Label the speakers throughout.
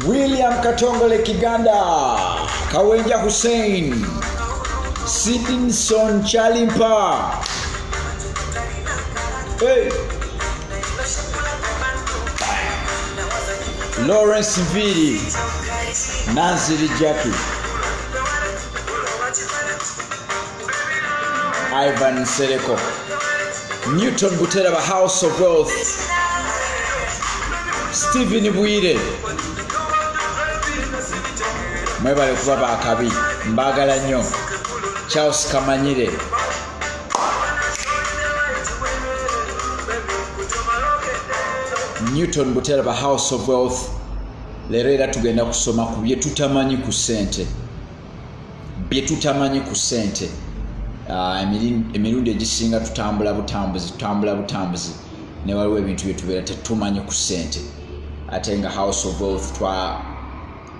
Speaker 1: William Katongole Kiganda, Kawenja Hussein, Sidinson Chalimpa, hey, Lawrence Vili, Nancy Jackie, Ivan Sereko, Newton Butera, House of Wealth, Stephen Bwire, mwebale kuba bakabi mbagala nnyo Charles Kamanyire, Newton Butera, House of Wealth. Lero era tugenda kusoma ku bye tutamanyi ku ssente, emirundi egisinga tutambula butambuzi ne waliwo ebintu bye tubeera tetumanyi ku ssente, ate nga House of Wealth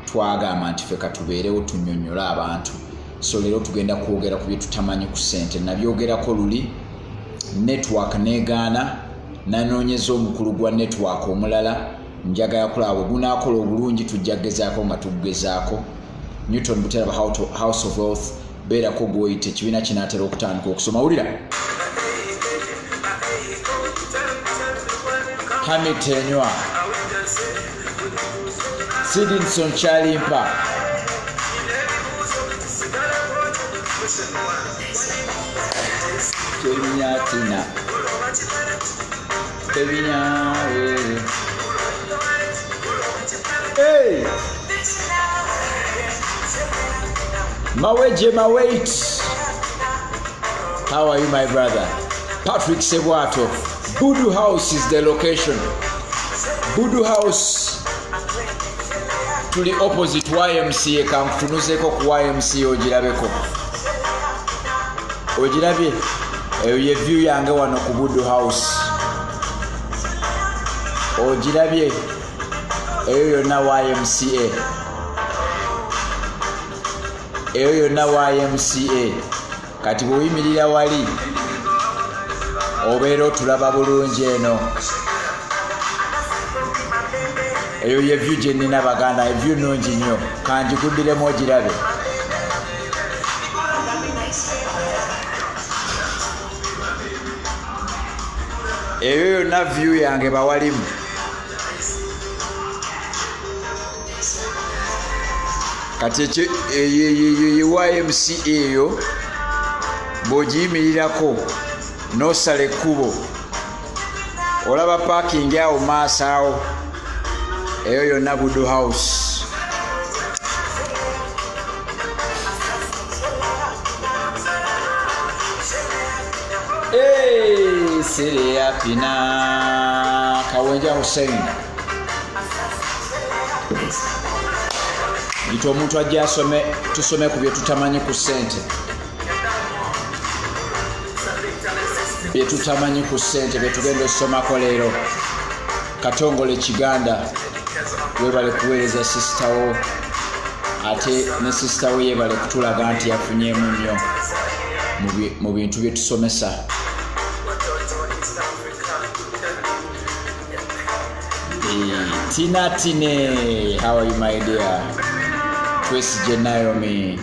Speaker 1: twagamba nti ffe katubeerewo tunnyonnyola abantu. So lero tugenda kwogera ku bye tutamanyi ku ssente. Nabyogerako luli network negaana, nanoonyeza omukulu gwa network omulala, njagala kulaba gunakola obulungi tujja kugezaako nga tugezaako. Newton Butera, House of Wealth, beerako gwoyite ekibiina kinaatera okutandika okusoma. Wulira Hamid Enywa, Sidinson Chalimpa, Kevinyatina, Kevinyawele, hey, Maweje Mawait, how are you my brother? Patrick Sebwato, Budu House is the location. Budu House tuli opposite YMCA, kankutunuzeko ku YMCA ogirabye eyo ye view yange wano ku Budu House, ogirabye eyo yonna YMCA, eyo yonna YMCA. Kati bweyimirira wali obeera otulaba bulungi eno. Eyo ye view gye nnina baganda, eview nnungi nnyo, kanjiguddiremu ogirabe. Eyo yonna view yange bawalimu. Kati YMCA eyo bw'ogiyimirirako n'osala ekkubo olaba parking awo maaso awo, eyo yonna Budu House. Hey, Siria Pina, Kawenja Hussein. Ito omuntu ajja asome, tusome ku bye tutamanyi ku ssente. Bye tutamanyi ku ssente bye tugenda osomako leero. Katongole Kiganda, webale kuweereza sister wo, ate ne sister we yebale kutulaga nti yafunyeemu nnyo mu bintu bye tusomesa. Tina Tine, how are you my dear? Twesije Naomi,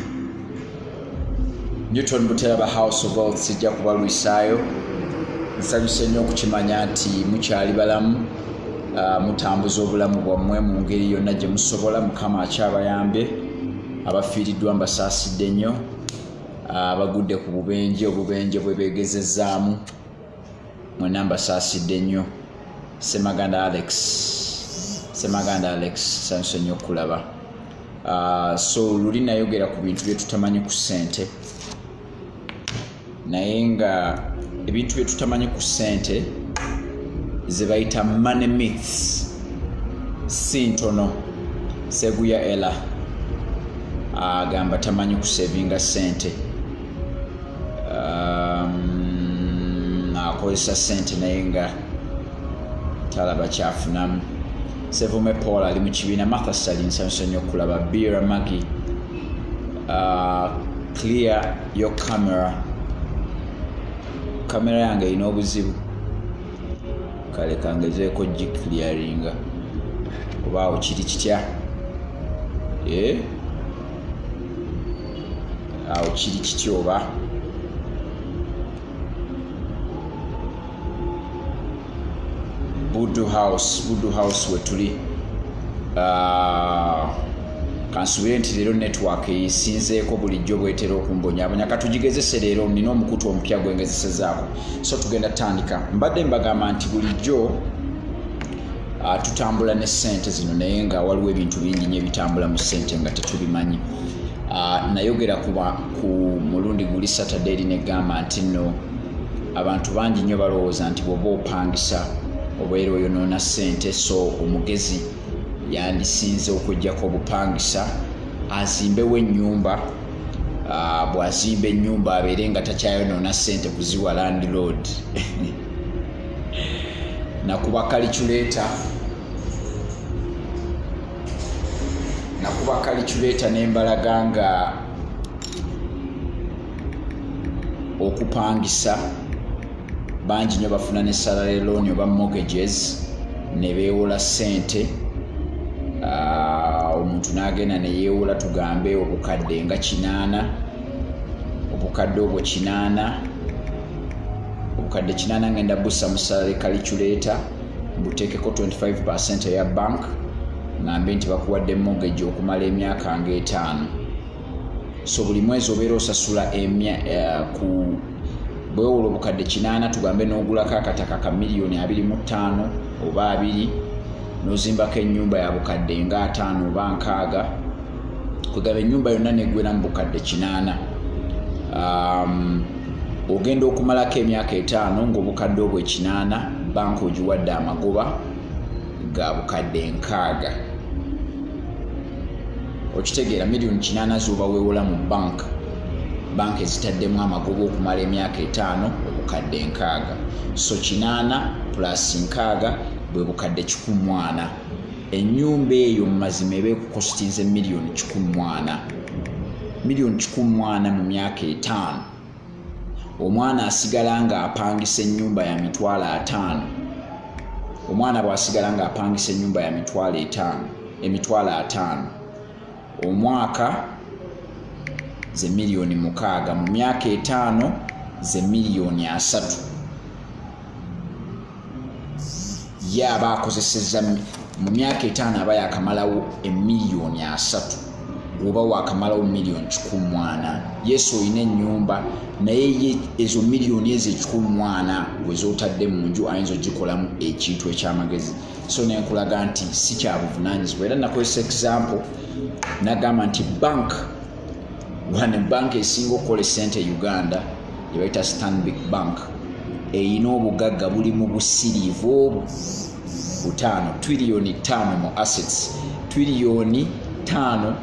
Speaker 1: Newton Butera, House of Wealth, sijja kubalwisaayo. Nsanyuse nnyo okukimanya nti mukyali balamu, mutambuza obulamu bwammwe mu ngeri yonna gye musobola. Mukama akyabayambye, abafiiriddwa mbasaasidde nnyo, abagudde ku obubenje bwe beegezezzaamu mwenna mbasaasidde nnyo. Semaganda Alex, nsanyuse nnyo okulaba. So luli nayogera ku bintu bye tutamanyi ku ssente, naye nga ebintu bye tutamanyi ku ssente ze bayita money myths si ntono. Seguya Ella agamba tamanyi kusevinga ssente, akozesa ssente naye nga talaba kyafunamu. Sevume Paul ali mu kibiina. Martha Stalin, nsanyuse nnyo okulaba. Bira Magi, clear your camera. Kamera yange ina obuzibu, kale kangezeeko giclearinga obaawo kiri kitya. awo kiri kityo oba Budu House wetuli kansubire nti leero network esinzeeko bulijjo bwetera okumbonyabonya katugigezese leero nina omukutu omupya gwengezesezaako so tugenda tandika mbadde mbagamba nti bulijjo tutambula ne ssente zino naye nga waliwo ebintu bingi nnyo ebitambula mu ssente nga tetubimanyi nayogera ku mulundi guli Saturday negamba nti nno abantu bangi nnyo balowooza nti bw'oba opangisa obeera oyonoona ssente so omugezi yandisinze okujjako obupangisa azimbewo ennyumba bw'azimba ennyumba abeere nga takyayonoona ssente kuziwa landlord nakuba calculator nembalaga nga okupangisa bangi nnyo bafuna ne salary loan oba mortgages ne beewola ssente omuntu n'agenda ne yeewola tugambe obukadde nga 80 obukadde obwo 80 obukadde 80 ngenda bussa mu salary calculator mbuteekeko 25% eya bank ngambe nti bakuwadde mortgage okumala emyaka nga 5 so buli mwezi obeera osasula ku bwewola obukadde 80 tugambe n'ogulako akataka ka $2.25 oba 2 nozimbako ennyumba ya bukadde nga 5 oba 6 kugaba ennyumba yonna negwera mu bukadde 80 ogenda okumalako emyaka 5 ng'obukadde obwo 80 banka ogiwadde amagoba ga bukadde 6 okitegeera $1,000,000 zoba weewola mu banka ezitaddemu amagoba okumala emyaka 5 obukadde 6 so 80 plus 6 bwe bukadde 140 ennyumba eyo mu mazima eba ekukostinze $1,140,000 mu myaka 5 omwana asigala nga apangisa ennyumba ya $5,000 omwana bw'asigala nga apangisa ennyumba ya $5,000 omwaka ze $1,600,000 mu myaka 5 ze $3,000,000 yaba akozeseza mu myaka 5 aba yakamalawo $1,300,000 oba wakamalawo $1,140,000 yesu oyina ennyumba naye ezo $1,000,000 ezo $140,000 wezotadde mu nju ayinza ogikolamu ekintu ekyamagezi so nenkulaga nti si kyabuvunaanyizibwa era nakozesa example nagamba nti bank esinga okukola essente Uganda yebayita Stanbic Bank eyina obugagga buli mu busiriivu 5 trillion 5 mu assets trillion 5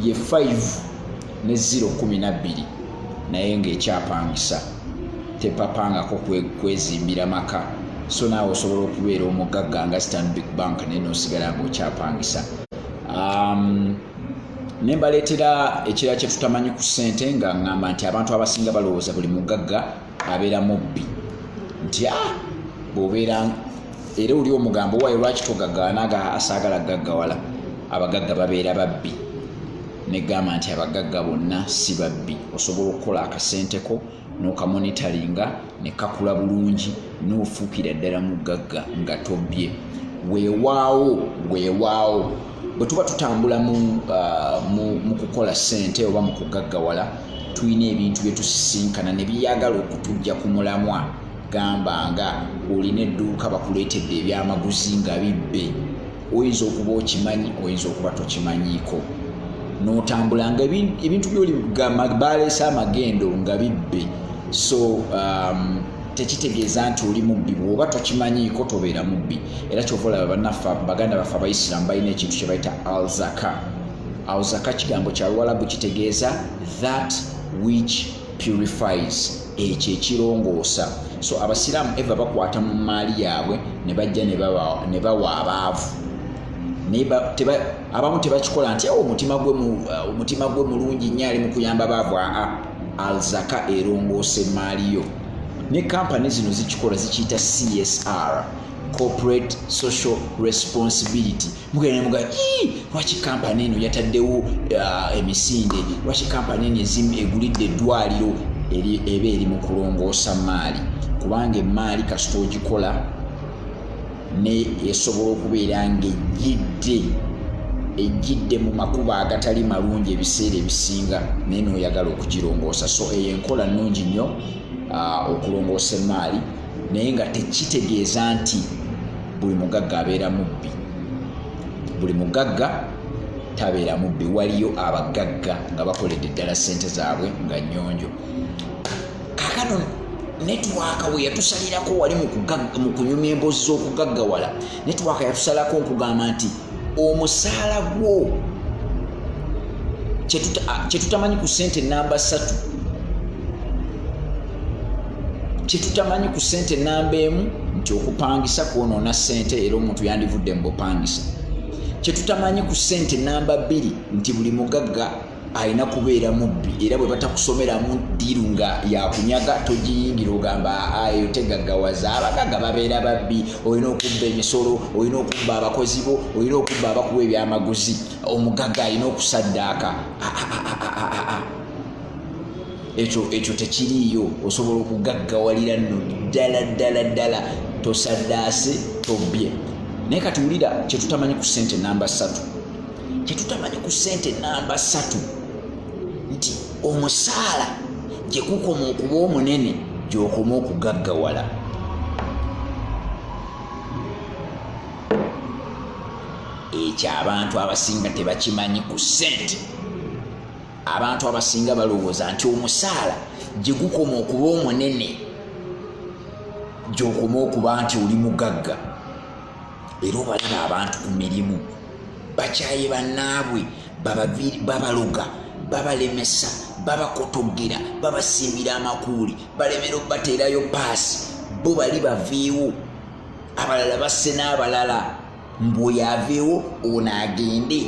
Speaker 1: ye 5 ne 0.12 naye ng'ekyapangisa tepapangako kwezimbira maka so naawe osobola okubeera omugagga nga Stanbic Bank naye n'osigala ng'okyapangisa nembaleetera ekirala kye tutamanyi ku ssente nga ngamba nti abantu abasinga balowooza buli mugagga abeera mubbi nti bw'obeera era oli omugambo waayo lwaki togaggaana asaagala gaggawala abagagga babeera babbi negamba nti abagagga bonna si babbi osobola okukola akasenteko n'okamonitaringa ne kakula bulungi n'ofuukira ddala mugagga nga tobbye weewaawo bwe tuba tutambula mu kukola ssente oba mu kugaggawala tulina ebintu bye tusisinkana ne biyagala okutujja ku mulamwa gamba nga olina edduuka bakuleetedde ebyamaguzi nga bibbe oyinza okuba okimanyi oyinza okuba tokimanyiiko n'otambula nga ebintu byoli baleese amagendo nga bibbe so tekitegeeza nti oli mubbi bw'oba tokimanyiiko tobeera mubbi era kyova olaba bannaffe baganda baffe abaisiraamu balina ekintu kye bayita alzaka kigambo kya Luwalabu kitegeeza that which purifies ekyo ekirongoosa so abasiraamu eva bakwata mu maali yaabwe ne bajja ne bawa abaavu abamu tebakikola nti omutima gwe mulungi nnyo ali mu kuyamba baavu alzaka erongoosa emaali yo ne kampani zino zikikola zikiyita CSR corporate social responsibility. Mugenda muga lwaki kampani eno yataddewo emisinde, lwaki kampani eno egulidde eddwaliro eba eri mu kulongoosa maali, kubanga emaali kasita ogikola ne esobola okubeera ng'ejjidde mu makubo agatali malungi ebiseera ebisinga naye n'oyagala okugirongoosa. So eyo enkola nnungi nnyo okulongoosa emaali, naye nga tekitegeeza nti buli mugagga abeera mubbi. Buli mugagga tabeera mubbi. Waliyo abagagga nga bakoledde ddala ssente zaabwe nga nnyonjo. Kaakano netiwaaka we yatusalirako wali mu kunyumya emboozi z'okugaggawala, netiwaaka yatusalako okugamba nti omusaala gwo kyetutamanyi ku ssente namba 3, kyetutamanyi ku ssente namba 1 nti okupangisa kwonoona ssente era omuntu yandivudde mu bupangisa. Kyetutamanyi ku ssente namba 2 nti buli mugagga alina kubeera mubbi, era bwe batakusomeramu ddiru nga yakunyaga togiyingira ogamba ayo tegaggawaza. Abagagga babeera babbi, olina okubba emisolo, olina okubba abakozi bo, olina okubba abakuwa ebyamaguzi. Omugagga alina okusaddaaka. Ekyo tekiriiyo. Osobola okugaggawalira nno ddala tosaddaase tobbye. Naye kati wulira kyetutamanyi ku ssente namba 3. Kyetutamanyi ku ssente namba 3 nti omusaala gye gukoma okuba omunene gy'okoma okugaggawala. Ekyo abantu abasinga tebakimanyi ku ssente. Abantu abasinga balowooza nti omusaala gye gukoma okuba omunene gy'okoma okuba nti oli mugagga. Era obalaba abantu ku mirimu bakyaye bannaabwe, babaloga, babalemesa, babakotogera, babasimbira amakuuli, balemera okubateerayo paasi, bo bali baveewo, abalala basse n'abalala. Mbwe yaveewo ono agende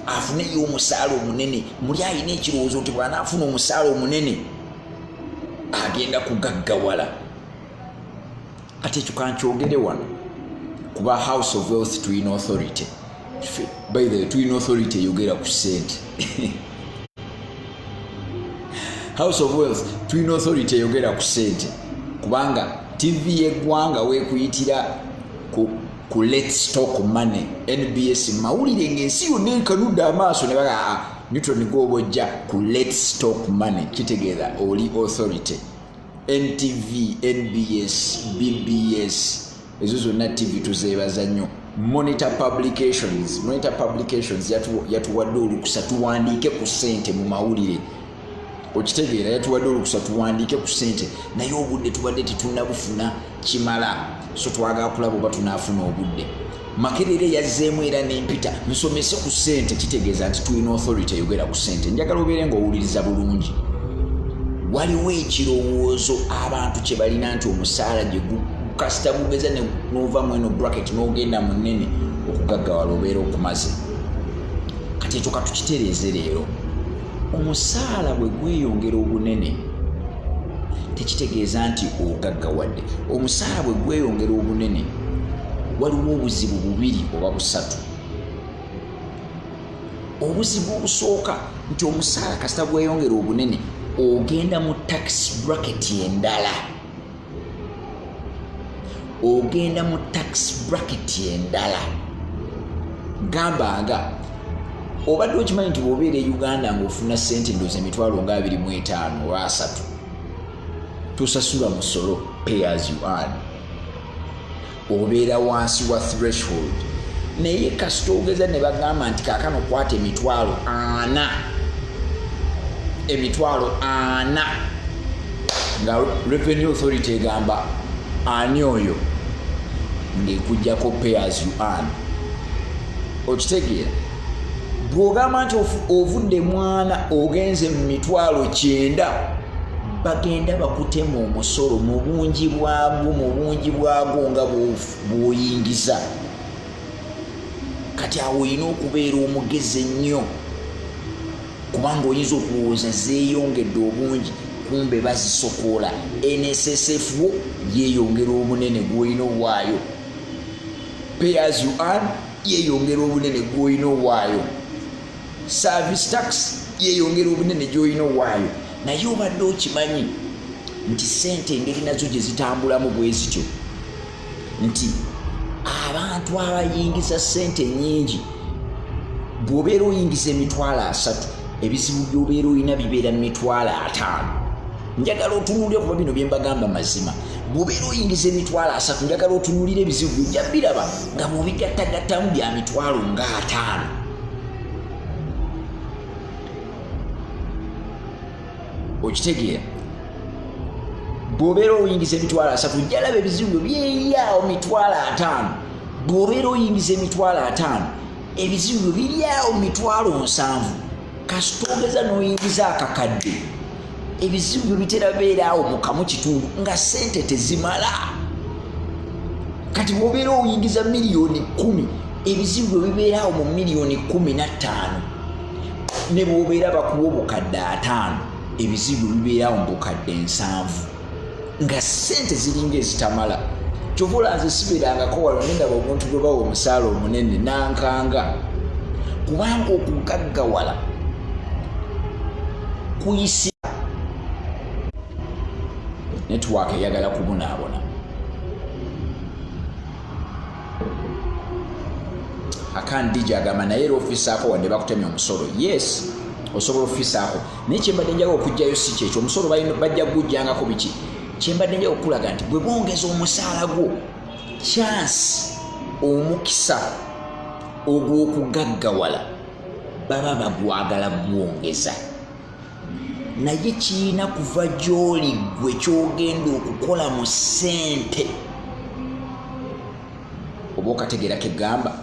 Speaker 1: afuneyo omusaala omunene. Muli alina ekirowoozo nti bw'anaafuna omusaala omunene agenda kugaggawala. Ate ekyo kankyogere wano kuba House of Wealth Twin Authority. By the way, Twin Authority eyogera ku ssente. House of Wealth Twin Authority eyogera ku ssente kubanga TV y'eggwanga weekuyitira ku Let's Talk Money NBS mawulire ng'ensi yonna enkanudde amaaso ne baga Newton gw'obojja ku Let's Talk Money, kitegeeza oli authority. NTV, NBS, BBS, ezo zonna TV tuzeebaza nnyo. Monitor Publications yatuwadde olukusa tuwandiike ku ssente mu mawulire. Okitegeera yatuwadde olukusa tuwandiike ku ssente, naye obudde tubadde tetunnabufuna kimala, so twagala kulaba oba tunaafuna obudde. Makerere yazzeemu era n'empita nsomese ku ssente, kitegeeza nti Twin Authority eyogera ku ssente. Njagala obeere ng'owuliriza bulungi. Waliwo ekirowoozo abantu kye balina nti omusaala gye kasita gugeza n'ova mu eno bracket n'ogenda mu nnene okugaggawala obeera okumaze. Kati ekyo katukitereeze leero. Omusaala bwe gweyongera obunene tekitegeeza nti ogaggawadde. Omusaala bwe gweyongera obunene waliwo obuzibu bubiri oba busatu. Obuzibu obusooka nti omusaala kasita gweyongera obunene ogenda mu tax bracket endala. Ogenda mu tax bracket endala. Gambanga obadde okimanyi nti bw'obeera e Uganda ng'ofuna ssente ndowooza emitwalo nga 25 oba 3 tosasula musolo pay as you earn. Obeera wansi wa threshold. Naye kasita ogeza ne bagamba nti kaakano kwata emitwalo 4 nga Revenue Authority egamba ani oyo ng'ekujjako pay as you earn. Okitegeera bw'ogamba nti ovudde mwana ogenze mu mitwalo 9 bagenda bakutema omusolo mu bungi bwagwo nga bw'oyingiza. Kati awo olina okubeera omugezi ennyo kubanga oyinza okulowooza zeeyongedde obungi kumbe bazisokoola. NSSF wo yeeyongera obunene gw'olina owaayo pay as you earn yeeyongera obunene gw'olina owaayo, service tax yeeyongera obunene gy'olina owaayo. Naye obadde okimanyi nti ssente engeri nazo gye zitambulamu bwe zityo, nti abantu abayingiza ssente nnyingi, bw'obeera oyingiza $3,000 ebizibu by'obeera olina bibeera $5,000. Njagala otunuulire kuba bino bye mbagamba mazima. Bw'obeera oyingiza $3,000 njagala otunuulire ebizibu by'ojja biraba nga bw'obigattagattamu bya $50,000. Okitegeera? Bw'obeera oyingiza $3,000 ojja laba ebizibu byo byeyaawo $5,000. Bw'obeera oyingiza $5,000 ebizibu byo biryawo $7,000. Kasita ogeza n'oyingiza akakadde ebizibu byo bitera beeraawo mu kamu kitundu nga ssente tezimala. Kati bw'obeera oyingiza $1,010,000 ebizibu byo bibeeraawo mu $15,000,000. Ne bw'obeera bakuwa obukadde 5 ebizibu bibeeraawo mu bukadde 7 nga ssente ziringa ezitamala. Kyova olaba nze sibeerangako wano ne ndaba omuntu gwe bawa omusaala omunene nankanga, kubanga okugaggawala kuyisa network eyagala kubonaabona. Akandi jagama naye era ofisaako wadde bakutemye omusolo. Yes, osobola ofisaako. Naye kyembadde njagala okujjayo si kyekyo, omusolo bajja gujjangako biki. Kyembadde njagala okulaga nti bwe bongeza omusaala gwo, chance omukisa ogw'okugaggawala baba bagwagala gwongeza. Naye kiina kuva gy'oli gwe kyogenda okukola mu ssente. Oba okategeera kegamba?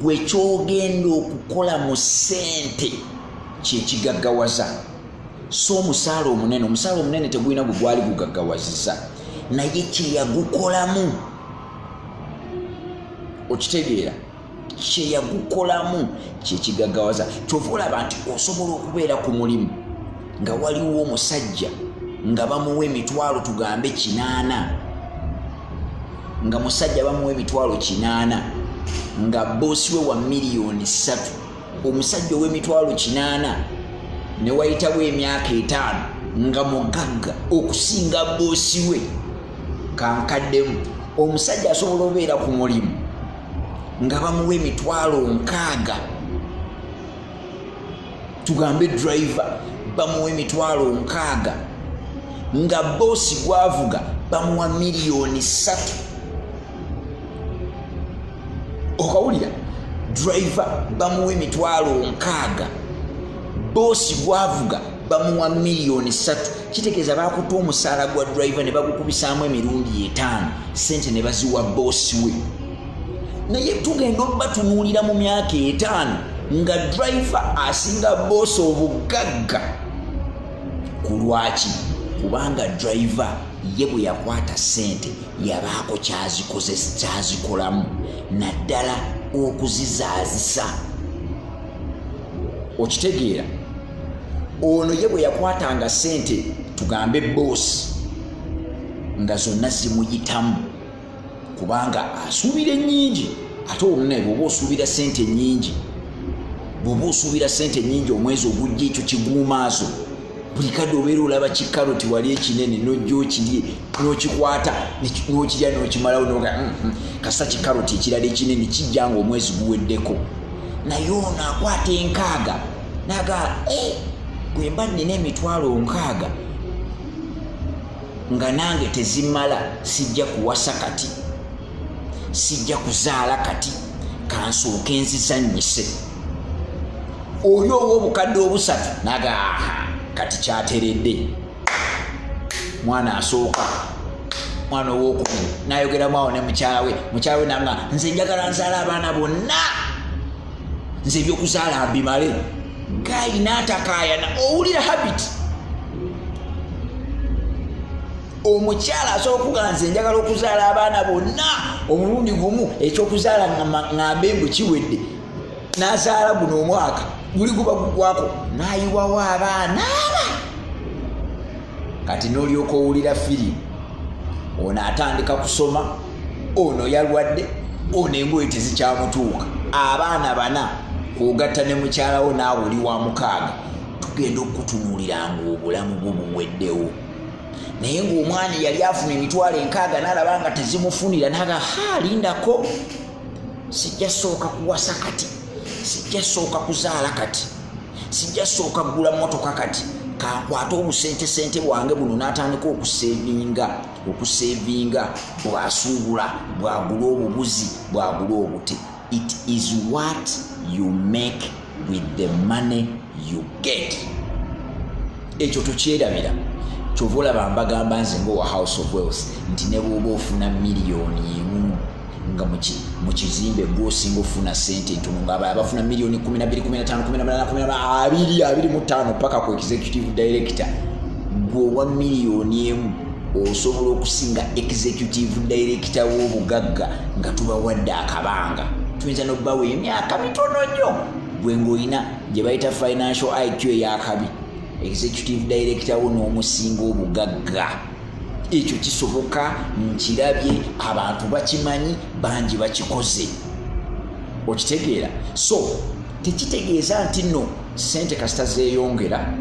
Speaker 1: Gwe kyogenda okukola mu ssente kyekigaggawaza. So omusaala omunene tegulina gwe gwali gugaggawaziza, naye kyeyagukolamu. Okitegeera? Kyeyagukolamu kyekigaggawaza. Kyova olaba nti osobola okubeera ku mulimu nga waliwo omusajja nga bamuwa emitwalo tugambe 8, nga musajja bamuwa emitwalo 8 nga boosi we wa $3,000,000. Omusajja ow'emitwalo 8 ne wayitawo emyaka 5 nga mugagga okusinga boosi we kankaddemu. Omusajja asobola obeera ku mulimu nga bamuwa emitwalo 6, tugambe driver bamuwa emitwalo 6 nga boosi gwavuga bamuwa $3,000,000. Okawulira? Driver bamuwa emitwalo 6, boosi gwavuga bamuwa $3,000,000. Kitegeeza bakuta omusaala gwa driver ne bagukubisaamu emirundi 5 ssente ne baziwa boosi we. Naye tugenda obatunuulira mu myaka 5 nga driver asinga boosi obugagga. Ku lwaki? Kubanga driver ye bwe yakwata ssente yabaako kyazikolamu naddala okuzizaazisa. Okitegeera? Ono ye bwe yakwatanga ssente tugambe boosi nga zonna zimuyitamu kubanga asuubira ennyingi. Ate olunene bw'oba osuubira ssente nnyingi, omwezi ogujja ekyo kiguumaazo, buli kadde obeera olaba kikaroti wali ekinene n'ojja okirye n'okikwata n'okirya n'okimalawo noga kasa kikaroti ekirala ekinene kijja nga omwezi guweddeko. Naye ono akwata 6 naga bwe mba nnina emitwalo 6 nga nange tezimala sijja kuwasa kati, sijja kuzaala kati, kansooke nzizannyise. Oyo ow'obukadde 3 naga kati kyateredde. Mwana asooka, mwana ow'okubiri n'ayogeramu awo ne mukyala we namga nze njagala nzaala abaana bonna, nze ebyokuzaala mbimale. Gayi n'atakaayana. Owulira habit. Omukyala asobola okugamba nze njagala okuzaala abaana bonna omulundi gumu, ekyokuzaala ng'ambe mbu kiwedde, n'azaala guno omwaka guli guba gugwako n'ayiwawo abaana. Kati n'olyoka owulira firimu, ono atandika kusoma, ono yalwadde, onengoye tezikyamutuuka abaana bana kugatta ne mukyalawo naawe oli wa mukaaga tugenda okutunuuliranga obulamu bwo buweddewo naye ng'omwana yali afuna emitwalo 6 n'alaba nga tezimufunira naga lindako sijja sooka kuwasa kati sijja sooka kuzaala kati sijja sooka kugula mmotoka kati kankwata obusente bwange buno n'atandika okusevinga bw'asuubula bw'agula obubuzi bw'agula obute. It is what you make with the money you get. Ekyo tukyerabira kyova olaba mbagamba nze ng'owa House of Wealth nti ne bw'oba ofuna miliyoni emu nga mu kizimbe gw'osinga ofuna sente ntono ng'abalala bafuna miliyoni 12, 15, 18, 25 paka ku executive director, gw'owa miliyoni emu osobola okusinga executive director w'obugagga nga tubawadde akabanga. Tuyinza n'obbawo emyaka mitono nnyo gwe ng'olina gye bayita financial IQ ey'akabi, executive director wo n'omusinga obugagga. Ekyo kisoboka, nkirabye, abantu bakimanyi, bangi bakikoze. Okitegeera? So tekitegeeza nti nno sente kasita zeeyongera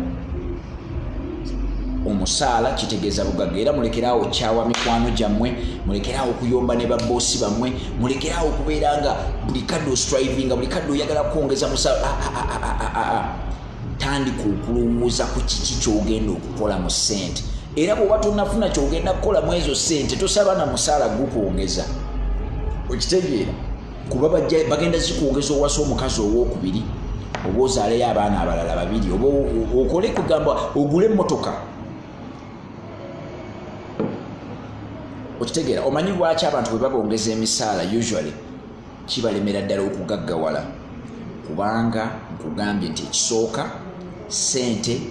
Speaker 1: omusaala, kitegeeza bugagga. Era mulekeraawo kyawa mikwano gyammwe, mulekeraawo okuyomba ne baboosi bammwe, mulekeraawo okubeera nga buli kadde ostrivinga, buli kadde oyagala kwongeza musaala. Tandika okulowooza ku kiki ky'ogenda okukola mu sente. Era bw'oba tonnafuna ky'ogenda kukola mu ezo sente tosaba na musaala gukwongeza. Okitegeera? Kuba bagenda zikwongeza owasa omukazi ow'okubiri, oba ozaaleyo abaana abalala 2, oba okole kugamba ogule emmotoka. Okitegeera? Omanyi lwaki abantu bwe babongeza emisaala usually kibalemera ddala okugaggawala? Kubanga nkugambye nti ekisooka sente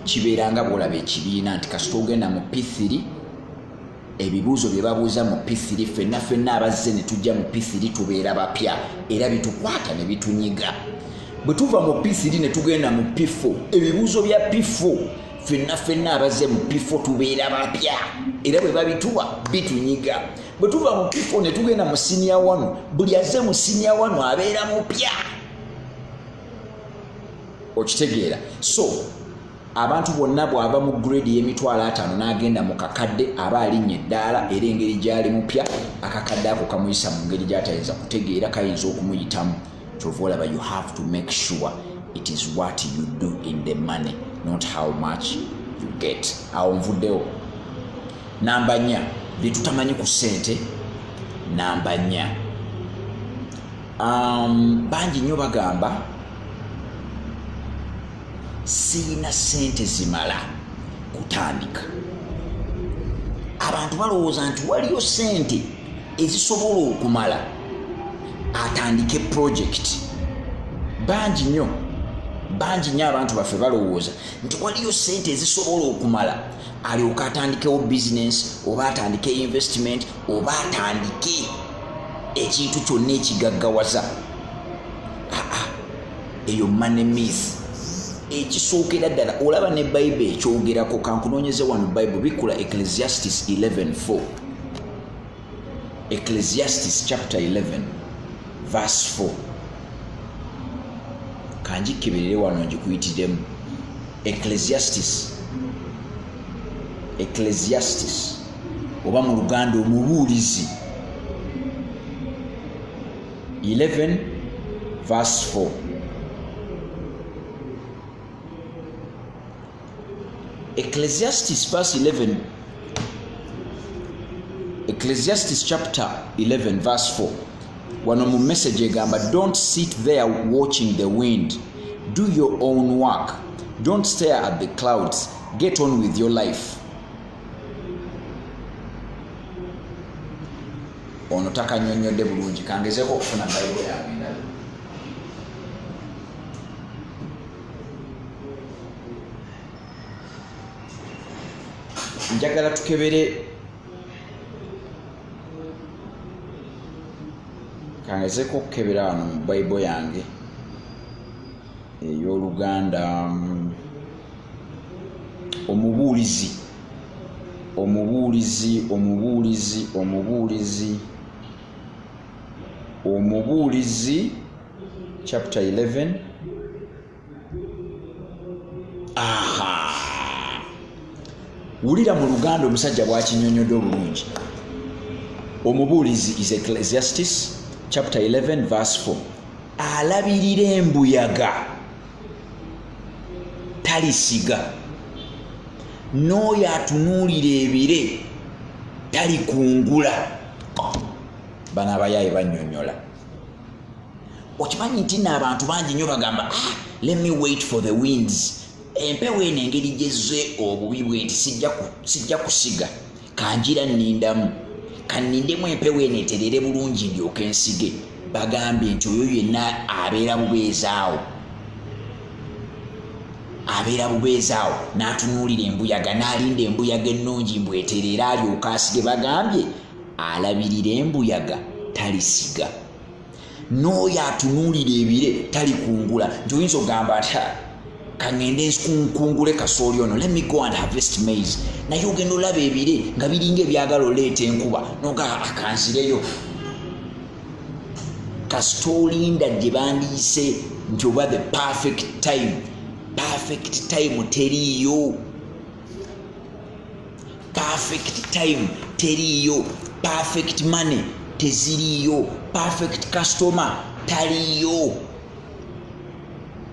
Speaker 1: kibeeranga bwolaba ekibiina nti kasita ogenda mu P3 ebibuuzo bye babuuza mu P3 ffenna abazze ne tujja mu P3 tubeera bapya era bitukwata ne bitunyiga. Bwe tuva mu P3 ne tugenda mu P4 ebibuuzo bya P4 ffenna abazze mu P4 tubeera bapya era bwe babituwa bitunyiga. Bwe tuva mu P4 ne tugenda mu senior 1 buli azze mu senior 1 abeera mupya. Okitegeera? So abantu bonna bw'ava mu grade y'emitwalo 5 n'agenda mu kakadde aba alinnye eddaala era engeri gy'ali mupya akakadde ako kamuyisa mu ngeri gy'atayinza kutegeera kayinza okumuyitamu. Kyova olaba you have to make sure it is what you do in the money, not how much you get. Awo nvuddewo. Namba 4 bye tutamanyi ku ssente. Namba 4 bangi nnyo bagamba sirina ssente zimala kutandika. Abantu balowooza nti waliyo ssente ezisobola okumala atandike project. Bangi nnyo abantu baffe balowooza nti waliyo ssente ezisobola okumala alyoka atandikewo business oba atandike investment oba atandike ekintu kyonna ekigaggawaza. Eyo money myth. Ekisookera ddala olaba ne Bible ekyogerako, kankunoonyeze wano Bible bikula Ecclesiastes 11:4. Ecclesiastes chapter 11 verse 4. Kanjikebere wano ngikuyitiremu. Ecclesiastes oba mu Luganda omubuulizi 11 verse 4. Ecclesiastes verse 11. Ecclesiastes chapter 11 verse 4. Wano mu message egamba, don't sit there watching the wind. Do your own work. Don't stare at the clouds. Get on with your life. Ono takannyonnyodde bulungi, kangezeeko okufuna Bible yange endala. Njagala tukebere kangezeeko okukebera wano mu Bible yange ey'Oluganda. Omubuulizi Omubuulizi chapter 11. Wulira mu Luganda omusajja bw'akinyonyodde obulungi. Omubuulizi is Ecclesiastes chapter 11 verse 4. Alabirira embuyaga talisiga, n'oyo atunuulira ebire talikungula. Bano abayaaye bannyonnyola. Okimanyi nti n'abantu bangi nnyo bagamba let me wait for the winds. Empewo eno engeri gyezze obubi bwe nti sijja kusiga, kanjira nnindamu, kannindemu empewo eno eterere bulungi ndyoke ensige. Bagambye nti oyo yenna abeera bubeezaawo n'atunuulira embuyaga, n'alinda embuyaga ennungi mbweterera alyoka asige. Bagambye alabirira embuyaga talisiga, n'oyo atunuulira ebire talikungula. Nti oyinza ogamba ati kangende nkungule kasooli ono, let me go and harvest maize. Naye ogenda olaba ebire nga biringa ebyagala oleeta enkuba noga akanzireyo. Kasita olinda gye bandiise nti oba the perfect time teriiyo. Perfect time teriiyo. Perfect money teziriiyo. Perfect customer taliiyo.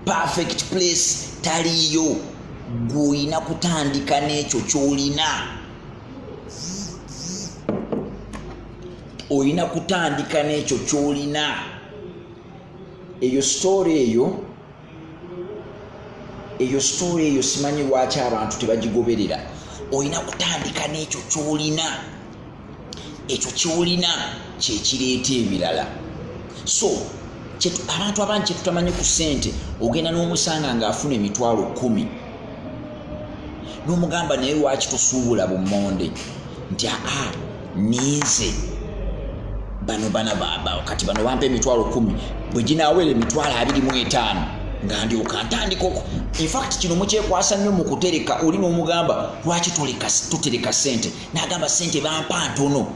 Speaker 1: Perfect place taliiyo. Gw'olina kutandika n'ekyo ky'olina. Olina kutandika n'ekyo ky'olina. Eyo story eyo simanyi lwaki abantu tebagigoberera. Olina kutandika n'ekyo ky'olina. Ekyo ky'olina kye kireeta ebirala. So abantu abangi kye tutamanyi ku ssente, ogenda n'omusanga ng'afuna emitwalo 10. N'omugamba naye lwaki tosuubula bummonde nti ninze bano kati bano bampa emitwalo 10, bwe ginaawera emitwalo 25 nga ndyoka ntandika in fact kino mukyekwasa nnyo mu kutereka. Oli n'omugamba lwaki tutereka ssente, n'agamba ssente bampa ntono.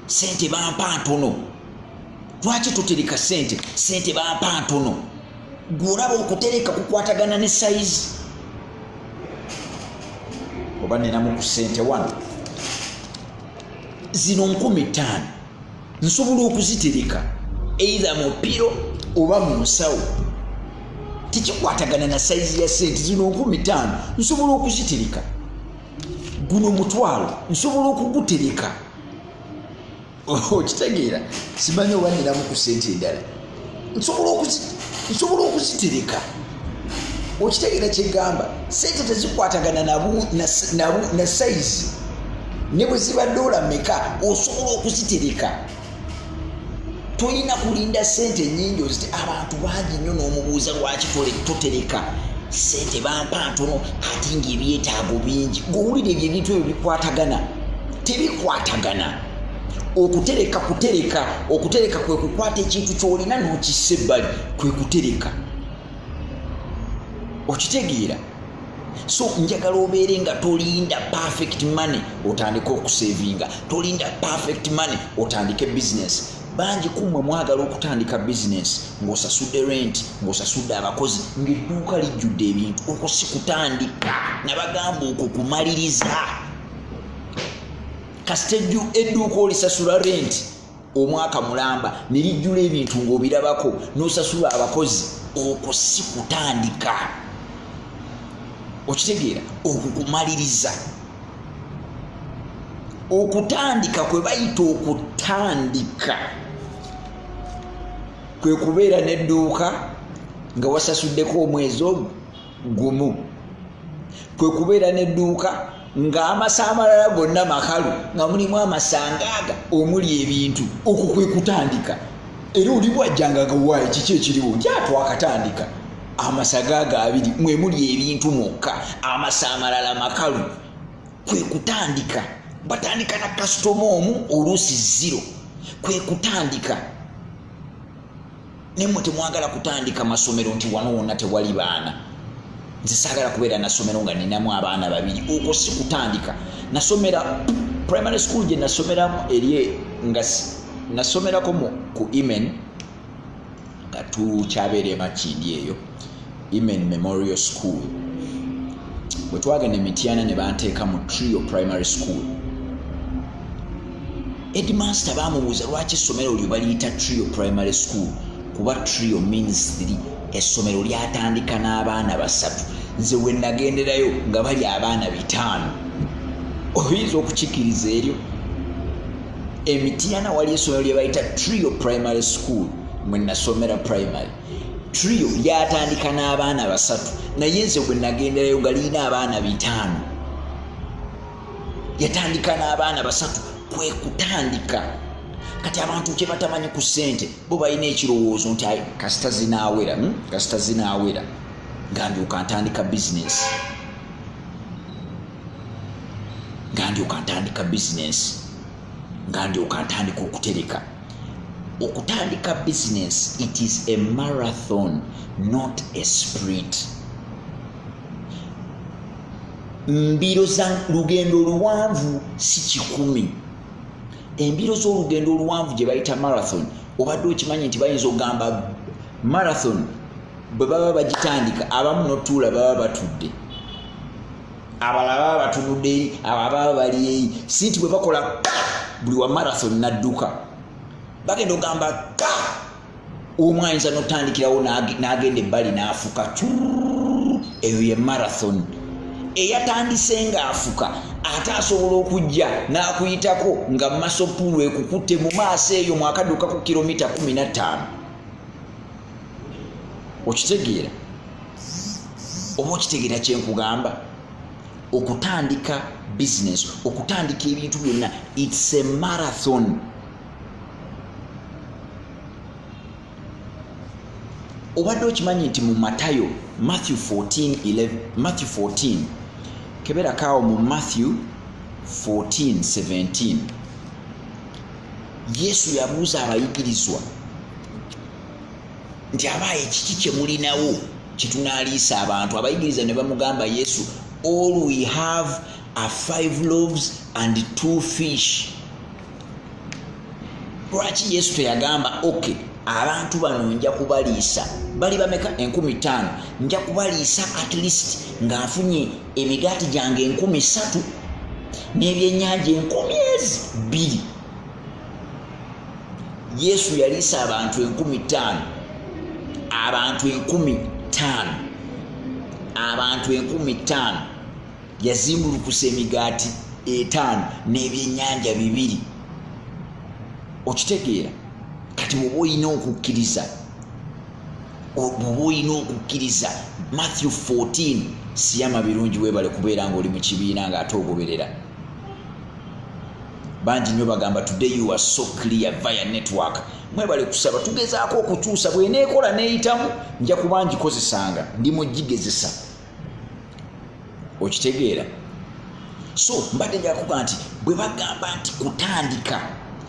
Speaker 1: Ssente bampa ntono. Lwaki tutereka ssente bampa ntono? Gw'olaba okutereka kukwatagana ne size. Oba nenamu ku ssente 1 zino 50,000 nsobola okuzitereka either mu piro oba mu nsawo. Tekikwatagana na size ya ssente. Zino 50,000 nsobola okuzitereka. Guno mutwalo nsobola okugutereka. Okitegeera? Simanyi oba nenamu ku ssente endala nsobola okuzitereka. Okitegeera kyegamba? Ssente tezikwatagana na size. Ne bwe ziba $1 meka osobola okuzitereka. Tolina kulinda ssente nnyingi ozite. Abantu bangi nnyo n'omubuuza lwaki totereka ssente bampa ntono ate ng'ebyetaago bingi. Ng'owulira ebyo ebintu ebyo bikwatagana. Tebikwatagana. Okutereka kwe kukwata ekintu ky'olina n'okissa ebbali, kwe kutereka. Okitegeera? So njagala obeere nga tolinda perfect money otandika okusevinga. Tolinda perfect money otandike business. Bangi kumwe mwagala okutandika business ng'osasudde rent, ng'osasudde abakozi, ng'edduuka lijjudde ebintu. Okwo si kutandika. Nabagamba okwo kumaliriza. Kasita edduuka olisasula rent omwaka mulamba ne lijjula ebintu ng'obirabako n'osasula abakozi, okwo si kutandika. Okitegeera? Okukumaliriza. Okutandika kwe bayita okutandika kwe kubeera n'edduuka nga wasasuddeko omwezi gumu. Kwe kubeera n'edduuka ng'amasa amalala gonna makalu nga mulimu amasangaaga omuli ebintu. Okwo kwe kutandika. Era oli bwajjanga gawaayi kiki ekiriwo nti twakatandika. Amasagaaga 2 mwe muli ebintu mwokka, amasa amalala makalu. Kwe kutandika. Batandika na kasitoma omu oluusi 0. Kwe kutandika. Nemwe temwagala kutandika masomero nti wano wonna tewali baana. Nze saagala kubeera na ssomero nga ninamu abaana 2. Okwo si kutandika. Nasomera primary school gye nasomeramu eri nga nasomerako ku Imen nga tukyabeera Makindi eyo Imen Memorial School bwe twagenda Mityana ne banteeka mu Trio Primary School. Headmaster bamubuuza lwaki essomero lyo baliyita Trio Primary School kuba Trio means 3 essomero lyatandika n'abaana 3 nze we nagenderayo nga bali abaana 5 oyinza okukikiriza eryo. Mityana wali essomero lye bayita Trio Primary School mwe nasomera primary. Trio lyatandika n'abaana 3 naye nze bwe nagenderayo nga lirina abaana 5 yatandika n'abaana 3 kwe kutandika. Kati abantu kye batamanyi ku ssente bo balina ekirowoozo nti kasita zinaawera nga ndyoka ntandika business nga ndyoka ntandika okutereka. Okutandika business, it is a marathon, not a sprint. Mbiro za lugendo luwanvu si 10. Embiro z'olugendo oluwanvu gye bayita marathon obadde okimanyi nti bayinza ogamba marathon bwe baba bagitandika abamu notuula baba batudde, abalala baba batunudde eri, ababa bali eri. Si nti bwe bakola buli wa marathon nadduka bagenda ogamba omwe ayinza notandikirawo n'agenda ebbali n'afuka. Eyo ye marathon. Eyatandise ng'afuka ate asobola okujja n'akuyitako nga masopuulu ekukutte mu maaso eyo mwakadduka ku kilomita 15. Okitegeera oba okitegeera kyenkugamba? Okutandika business, okutandika ebintu byonna, it's a marathon. Obadde okimanyi nti mu Matayo Matthew 14 kebera kawo mu Matthew 14:17 Yesu yabuuza abayigirizwa nti abaaye kiki kye mulinawo kitunaaliisa abantu. Abayigiriza ne bamugamba Yesu, all we have are 5 loaves and 2 fish. Lwaki Yesu teyagamba okay abantu bano nja kubaliisa bali bameka 5,000 nja kubaliisa at least ng'afunye emigaati gyange 3,000 n'ebyennyanja 2,000. Yesu yaliisa abantu 5,000, abantu 5,000 yazimbulukusa emigaati 5 n'ebyennyanja 2. Okitegeera? Kati bw'oba olina okukkiriza Matthew 14 siyama birungi weebale kubeera ng'oli mu kibiina ng'ate ogoberera. Bangi nnyo bagamba today you are so clear via network. Mwebale kusaba tugezaako okukyusa bw'eneekola neeyitamu nja kuba ngikozesanga ndi mu gigezesa. Okitegeera? So mbadde njala kuga nti bwe bagamba nti kutandika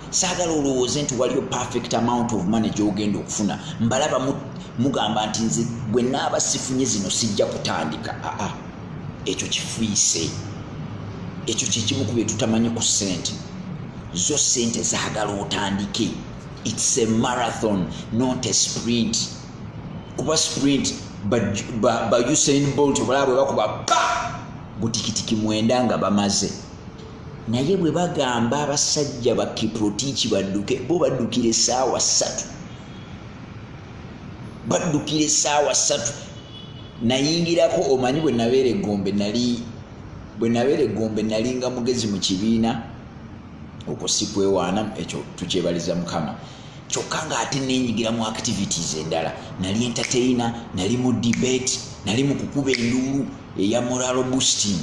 Speaker 1: saagala olowooze nti waliyo perfect amount of money gy'ogenda okufuna. Mbalaba mugamba nti nze bwe naaba sifunye zino sijja kutandika. Ekyo kifuise. Ekyo kyekimu ku bye tutamanyi ku ssente. Zo ssente zaagala otandike. It's a marathon, not a sprint. Kuba sprint ba Usain Bolt balaba bwe bakuba butikitiki 9 nga bamaze. Naye bwe bagamba abasajja ba Kiprotich badduke, bo baddukire essaawa 3. Nayingirako omanyi bwe nabeera Egombe nali nga mugezi mu kibiina okwo si kwewaana, ekyo tukyebaliza Mukama. Kyokka ng'ate neenyigira mu activities endala. Nali entertainer, nali mu debate, nali mu kukuba enduulu eya moral boosting,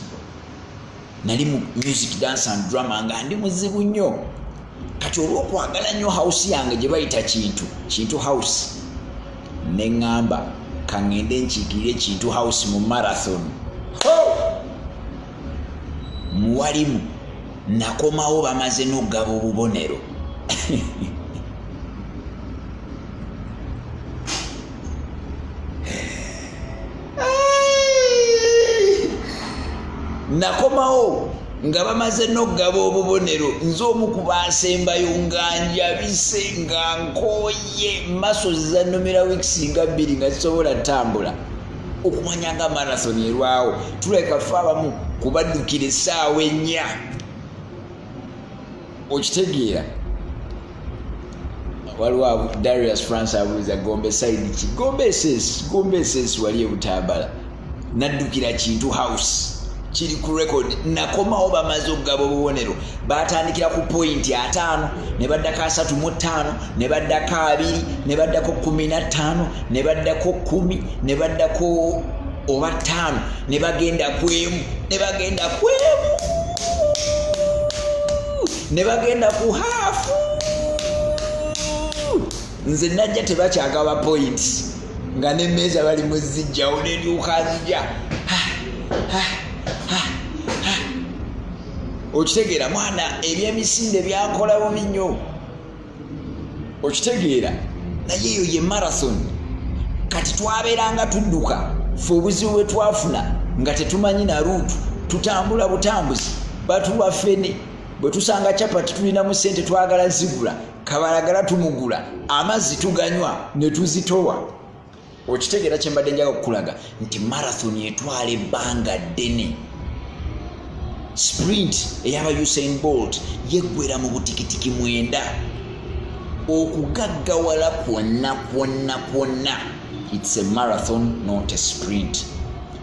Speaker 1: nali mu music, dance and drama nga ndi muzibu nnyo. Kati olw'okwagala nnyo house yange gye bayita Kintu House, ne ŋŋamba kaŋŋende nkiikirire Kintu House mu marathon. Muwalimu nakomawo bamaze n'oggaba obubonero. Nakomawo nga bamaze n'oggaba obubonero nze omu ku baasembayo nga njabise nga nkooye maso zanumira wiiki nga 2 nga zisobola ttambula okumanya nga marathon erwawo tuleka ffe abamu kubaddukira essaawa 4 okitegeera waliwo Darius France abuuza Gombe side ki Gombe esesi wali ebutambala naddukira Kintu House kiri ku record nakomawo bamaze okugaba obubonero batandikira ku point 5 ne baddako 35 ne baddako 2 ne baddako 15 ne baddako 10 ne baddako oba 5 ne bagenda kwemu ne bagenda ku half nze najja tebakyagaba points nga n'emmeeza bali muzijjawo n'eryukazijja okitegeera mwana ebyemisinde byankola bubi nnyo okitegeera naye eyo ye marathon kati twabeeranga tudduka fe obuzibu bwe twafuna nga tetumanyi na ruutu tutambula butambuzi batuwa fene bwe tusanga capati tulinamu ssente twagala zigula kabalagala tumugula amazzi tuganywa ne tuzitowa okitegeera kye mbadde njaga okukulaga nti marathon etwala ebbanga ddene sprint eyaba Usain Bolt yeggwera mu butikitiki 9 okugaggawala kwonna it's a marathon not a sprint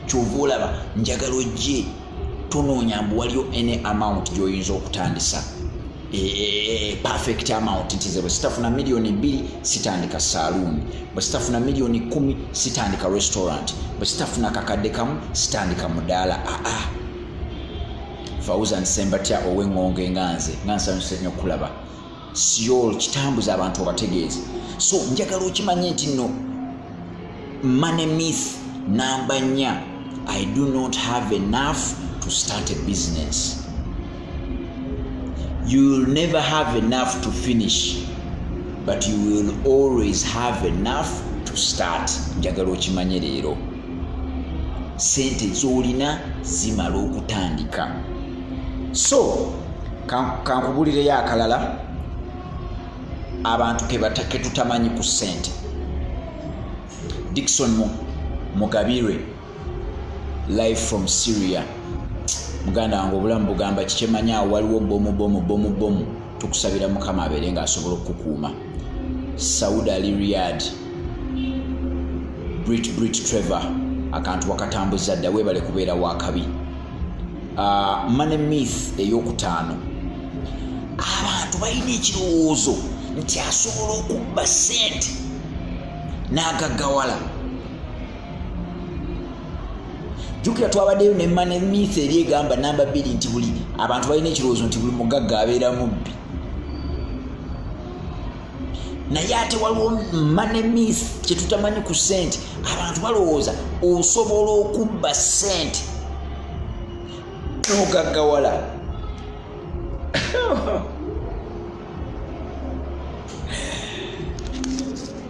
Speaker 1: kyova olaba njagala ojje tonoonya mbu waliyo any amount gy'oyinza okutandisa perfect amount nti ze bwe sitafuna million 2 sitandika saloon bwe sitafuna million 10 sitandika restaurant bwe sitafuna kakadde kamu sitandika mudaala Fauzan Sembatya ow'Engonge enganze ngansanyuse nnyo okulaba siol kitambuza abantu obategeeze so njagala okimanye nti nno money myth number 4 I do not have enough to start a business. You will never have enough to finish, but you will always have enough to start. Njagala okimanye leero sente z'olina zimala okutandika. So kankubulireyo akalala abantu ke tutamanyi ku sente. Dickson Mugabire live from Syria. Muganda wange obulamu bugamba kikyemanya waliwo bomu tukusabira mukama abeere nga asobola okukuuma. Saudi Ali Riyadh Brit Trevor akantu wakatambuza dda webale kubeera wakabi. Money myth ey'okutaano abantu balina ekirowoozo nti asobola okubba ssente n'agaggawala. Jukira twabaddeyo ne money myth eri egamba namba 2 nti buli abantu balina ekirowoozo nti buli mugagga abeera mubbi. Naye ate waliwo money myth kye tutamanyi ku ssente. Abantu balowooza osobola okubba ssente n'ogaggawala.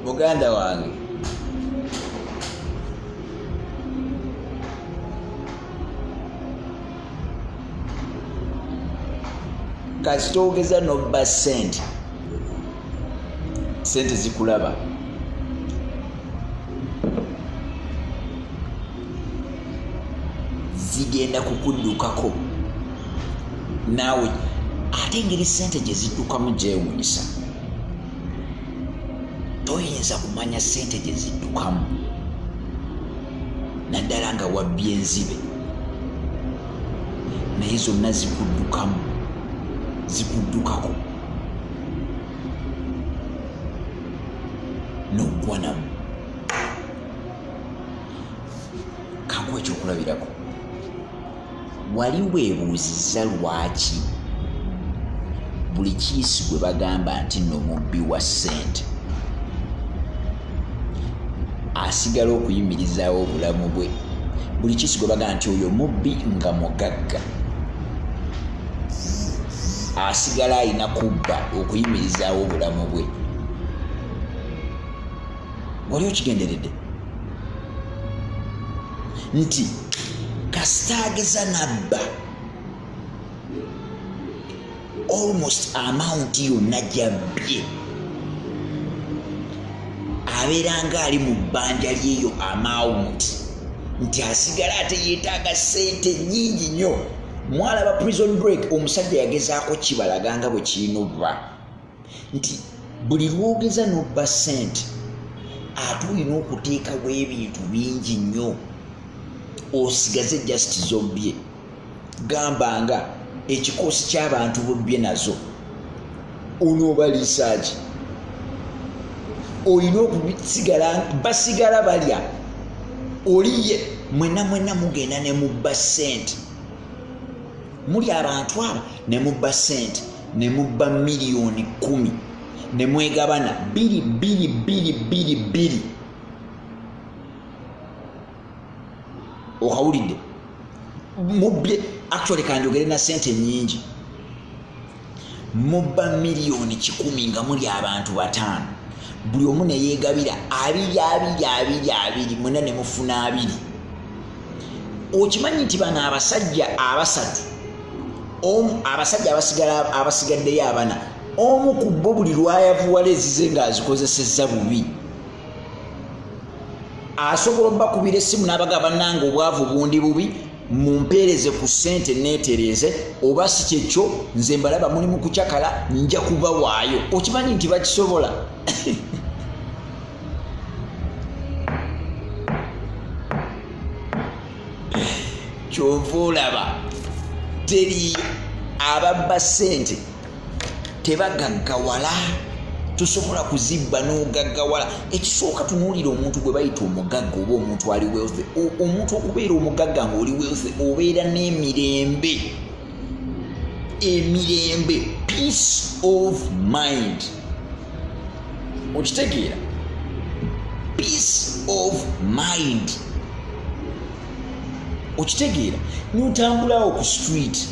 Speaker 1: Muganda wange kasita ogeza n'obba ssente zikulaba. Zigenda kukuddukako naawe ate engeri ssente gye ziddukamu gyewuunyisa. Toyinza kumanya ssente gye ziddukamu naddala nga wabbye enzibe, naye zonna zikuddukako n'oggwanamu. Kankuwa ekyokulabirako. Wali weebuuzizza lwaki buli kiisi gwe bagamba nti nno mubbi wa ssente asigala okuyimirizaawo obulamu bwe? Buli kiisi gwe bagamba nti oyo mubbi nga mugagga asigala alina kubba okuyimirizaawo obulamu bwe. Wali okigenderedde nti kasita ageza nabba almost amount yonna gy'abbye abeera ng'ali mu bbanja lyeyo amount nti asigala ate yeetaaga ssente nnyingi nnyo. Mwalaba prison break omusajja yagezaako kibalaga nga bwe kirina obba nti buli lwogeza n'obba ssente ate olina okuteekawo ebintu bingi nnyo osigaze just zobbye. Gamba nga ekikoosi ky'abantu bobbye nazo onooba research olina okusigala basigala balya oliye mwenna mugenda ne mubba ssente muli abantu abo ne mubba ssente ne mubba miliyoni 10 ne mwegabana 2 okawulidde mubbye actually kanjogere na ssente nnyingi mubba miliyoni 10 nga muli abantu 5 buli omu ne yeegabira 2 mwena ne mufuna 2. Okimanyi nti bano abasajja abasatu abasajja abasigaddeyo abana omu ku bo buli lwayavuwala ezize ng'azikozesezza bubi asobola obbakubira essimu n'abagamba bannange obwavu bundi bubi mumpeereze ku ssente neetereeze oba si kyekyo nze mbalaba muli mu kucakala nja kubawaayo. Okimanyi nti bakisobola kyova olaba teriyo ababba ssente tebagaggawala tosobola kuzibba n'ogaggawala. Ekisooka tunuulira omuntu gwe bayita omugagga oba omuntu ali wealthy. Omuntu okubeera omugagga ng'oli wealthy obeera n'emirembe peace of mind. Okitegeera peace of mind okitegeera n'otambulawo ku street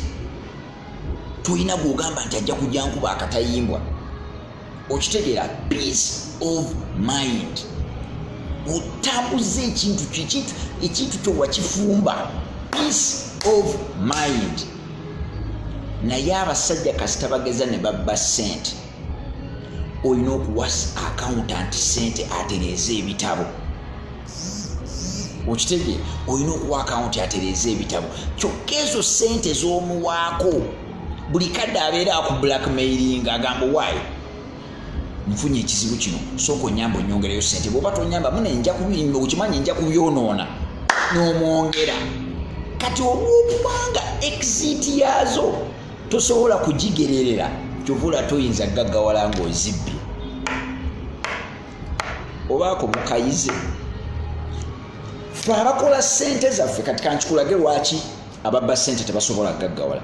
Speaker 1: toyina gw'ogamba nti ajja kujja nkuba akatayimbwa. Okitegeera peace of mind otambuze ekintu kyo wakifumba peace of mind. Naye abasajja kasita bageza ne babba ssente olina okuwa accountant ssente atereeze ebitabo. Okitegeera olina okuwa akawunti atereeze ebitabo kyokka ezo ssente z'omuwaako buli kadde abeera aku blackmailing agamba waayo nfunye ekizibu kino sooka onyamba onyongereyo ssente bw'oba tonyamba mune nja kubimba okimanyi nja kubyonoona n'omwongera. Kati olw'okubanga exit yazo tosobola kugigererera kyovula toyinza gaggawala ng'ozibbye obaako mukayize. Ffe abakola ssente zaffe kati kankikulage lwaki ababba ssente tebasobola gaggawala.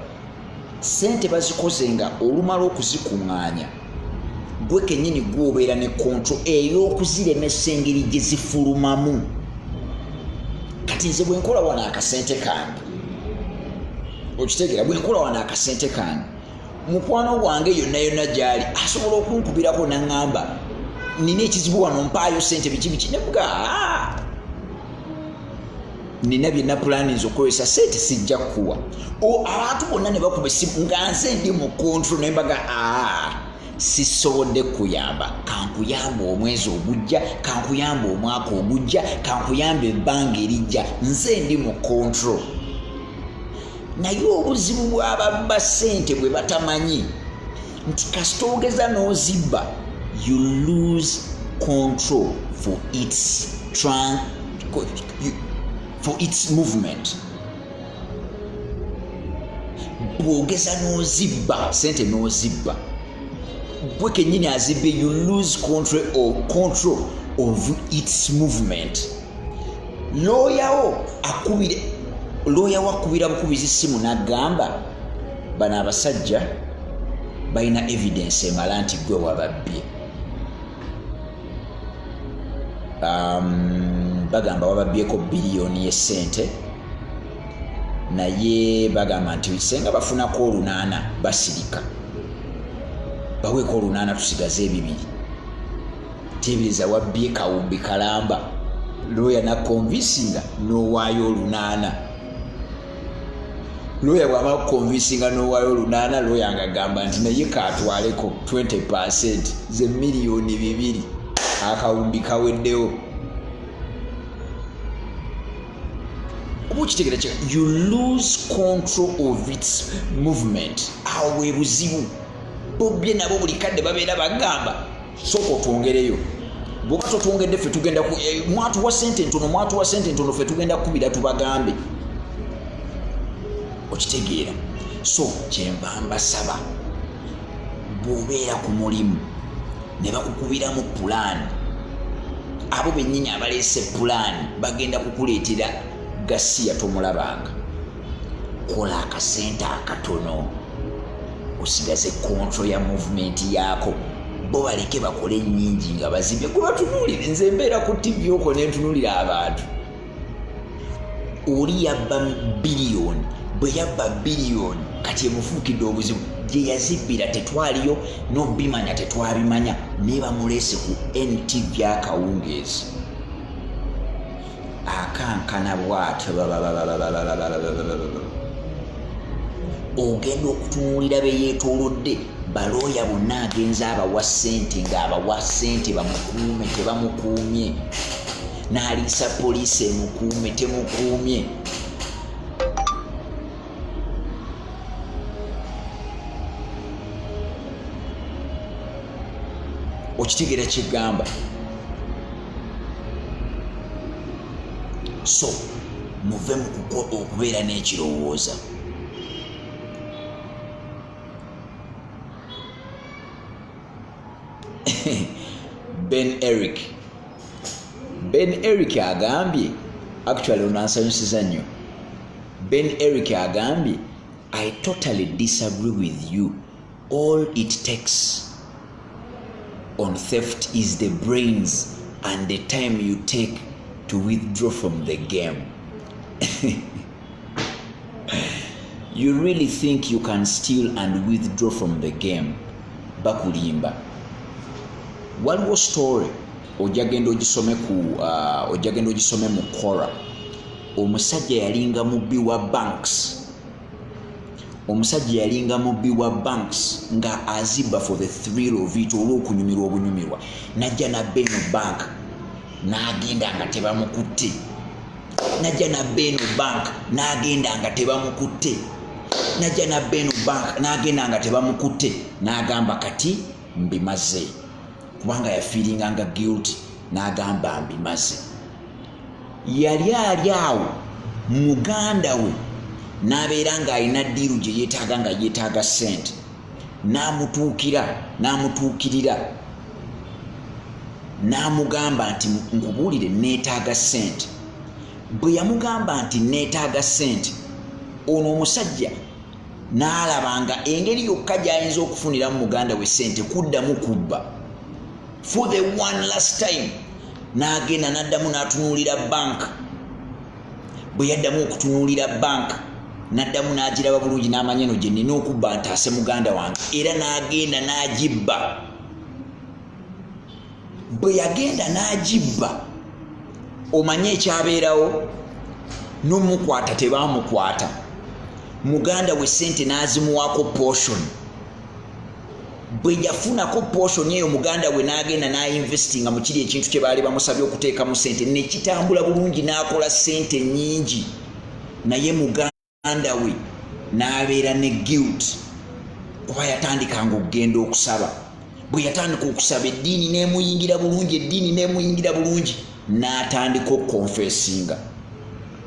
Speaker 1: Ssente bazikoze nga olumala okuzikuŋŋaanya gwe kennyini gwobeera ne kontro ey'okuziremesa engeri gye zifulumamu. Kati nze bwe nkola wano akasente kange okitegeera bwe nkola wano akasente kange mukwano gwange yonna gy'ali asobola okunkubirako n'aŋŋamba nina ekizibu wano mpaayo ssente biki nebuga nina byenna plannings okukozesa ssente sijja kukuwa. Abantu bonna ne bakuba essimu nga nze ndi mu kontro naye mbaga sisobodde kuyamba kankuyamba omwezi ogujja kankuyamba omwaka ogujja kankuyamba ebbanga erijja nze ndi mu kontro. Naye obuzibu bw'ababba ssente bwe batamanyi nti kasita ogeza n'ozibba you lose control for its movement. Bw'ogeza n'ozibba ssente n'ozibba gwe kennyini azibbe you lose control of its movement. Lawyer wakubira bukubizi simu n'agamba bano abasajja balina evidence emala nti gwe wababbye. Bagamba wababbyeko biliyoni y'essente naye bagamba nti senga bafunako 8 basirika baweeko 8 tusigaze 2 tebiriza wabbye kawumbi kalamba lawyer na convincinga n'owaayo 8. lawyer bw'amala kukonvinsinga n'owaayo olunaana lawyer ng'agamba nti naye kaatwaleko 20% ze miliyoni 2 akawumbi kaweddewo. Obukitegera kye you lose control of its movement. Awo bwe buzibu bobye nabo buli kadde babeera bagamba sooka otwongereyo. Bw'oba totwongedde ffe tugenda mwatuwa ssente ntono ffe tugenda kubira tubagambe. Okitegeera. So kyenva mbasaba bw'obeera ku mulimu ne bakukubiramu pulaani, abo bennyini abaleese pulaani bagenda kukuleetera gasiya tomulabanga. Kola akasente akatono osigaze control ya movement yaako. Bo baleke bakole nnyingi nga bazibye kuba tunuulire. Nze mbeera ku TV okwo ne ntunuulira abantu. Oli yabba biliyoni, bwe yabba biliyoni kati emufuukidde obuzibu. Gye yazibira tetwaliyo n'obimanya tetwabimanya ne bamuleese ku NTV akawungeezi. Akankana bw'atyo ogenda okutunuulira be yeetoolodde balooya bonna agenza abawa ssente ng'abawa ssente bamukuume tebamukuumye, n'aliisa poliisi emukuume temukuumye. Okitegeera kigamba. So muve mu okubeera n'ekirowooza. Ben Eric agambye, actually onansanyusiza nnyo. Ben Eric agambye, I totally disagree with you. All it takes on theft is the brains and the time you take to withdraw from the game. You really think you can steal and withdraw from the game? Bakulimba. Waliwo story ojagenda ogisome mu Quora. Omusajja yalinga mubbi wa banks nga aziba for the thrill of it, olw'okunyumirwa obunyumirwa. Najja na Beno Bank n'agenda nga tebamukutte. N'agamba kati mbimaze. Kubanga yafiiringa nga guilty n'agamba mbimaze. Yali ali awo muganda we n'abeera ng'alina ddiiru gye yeetaaga nga yeetaaga ssente. N'amutuukirira n'amugamba nti nkubuulire neetaaga ssente. Bwe yamugamba nti neetaaga ssente, ono omusajja n'alabanga engeri yokka gy'ayinza okufuniramu muganda we ssente kuddamu kubba. For the one last time n'agenda n'addamu n'atunuulira bank. Bwe yaddamu okutunuulira bank n'addamu n'agiraba bulungi n'amanya eno gye nnina okubba ntaase muganda wange, era n'agenda n'agibba. Bwe yagenda n'agibba, omanye ekyabeerawo, n'omukwata tebaamukwata. Muganda we ssente n'azimuwaako portion. Bwe yafunako portion eyo muganda we n'agenda n'investinga mu kiri ekintu kye baali bamusabye okuteekamu ssente, ne kitambula bulungi n'akola ssente nnyingi. Naye muganda we n'abeera ne guilt kuba yatandikanga okugenda okusaba. Bwe yatandika okusaba eddiini n'emuyingira bulungi, n'atandika okukonfesinga.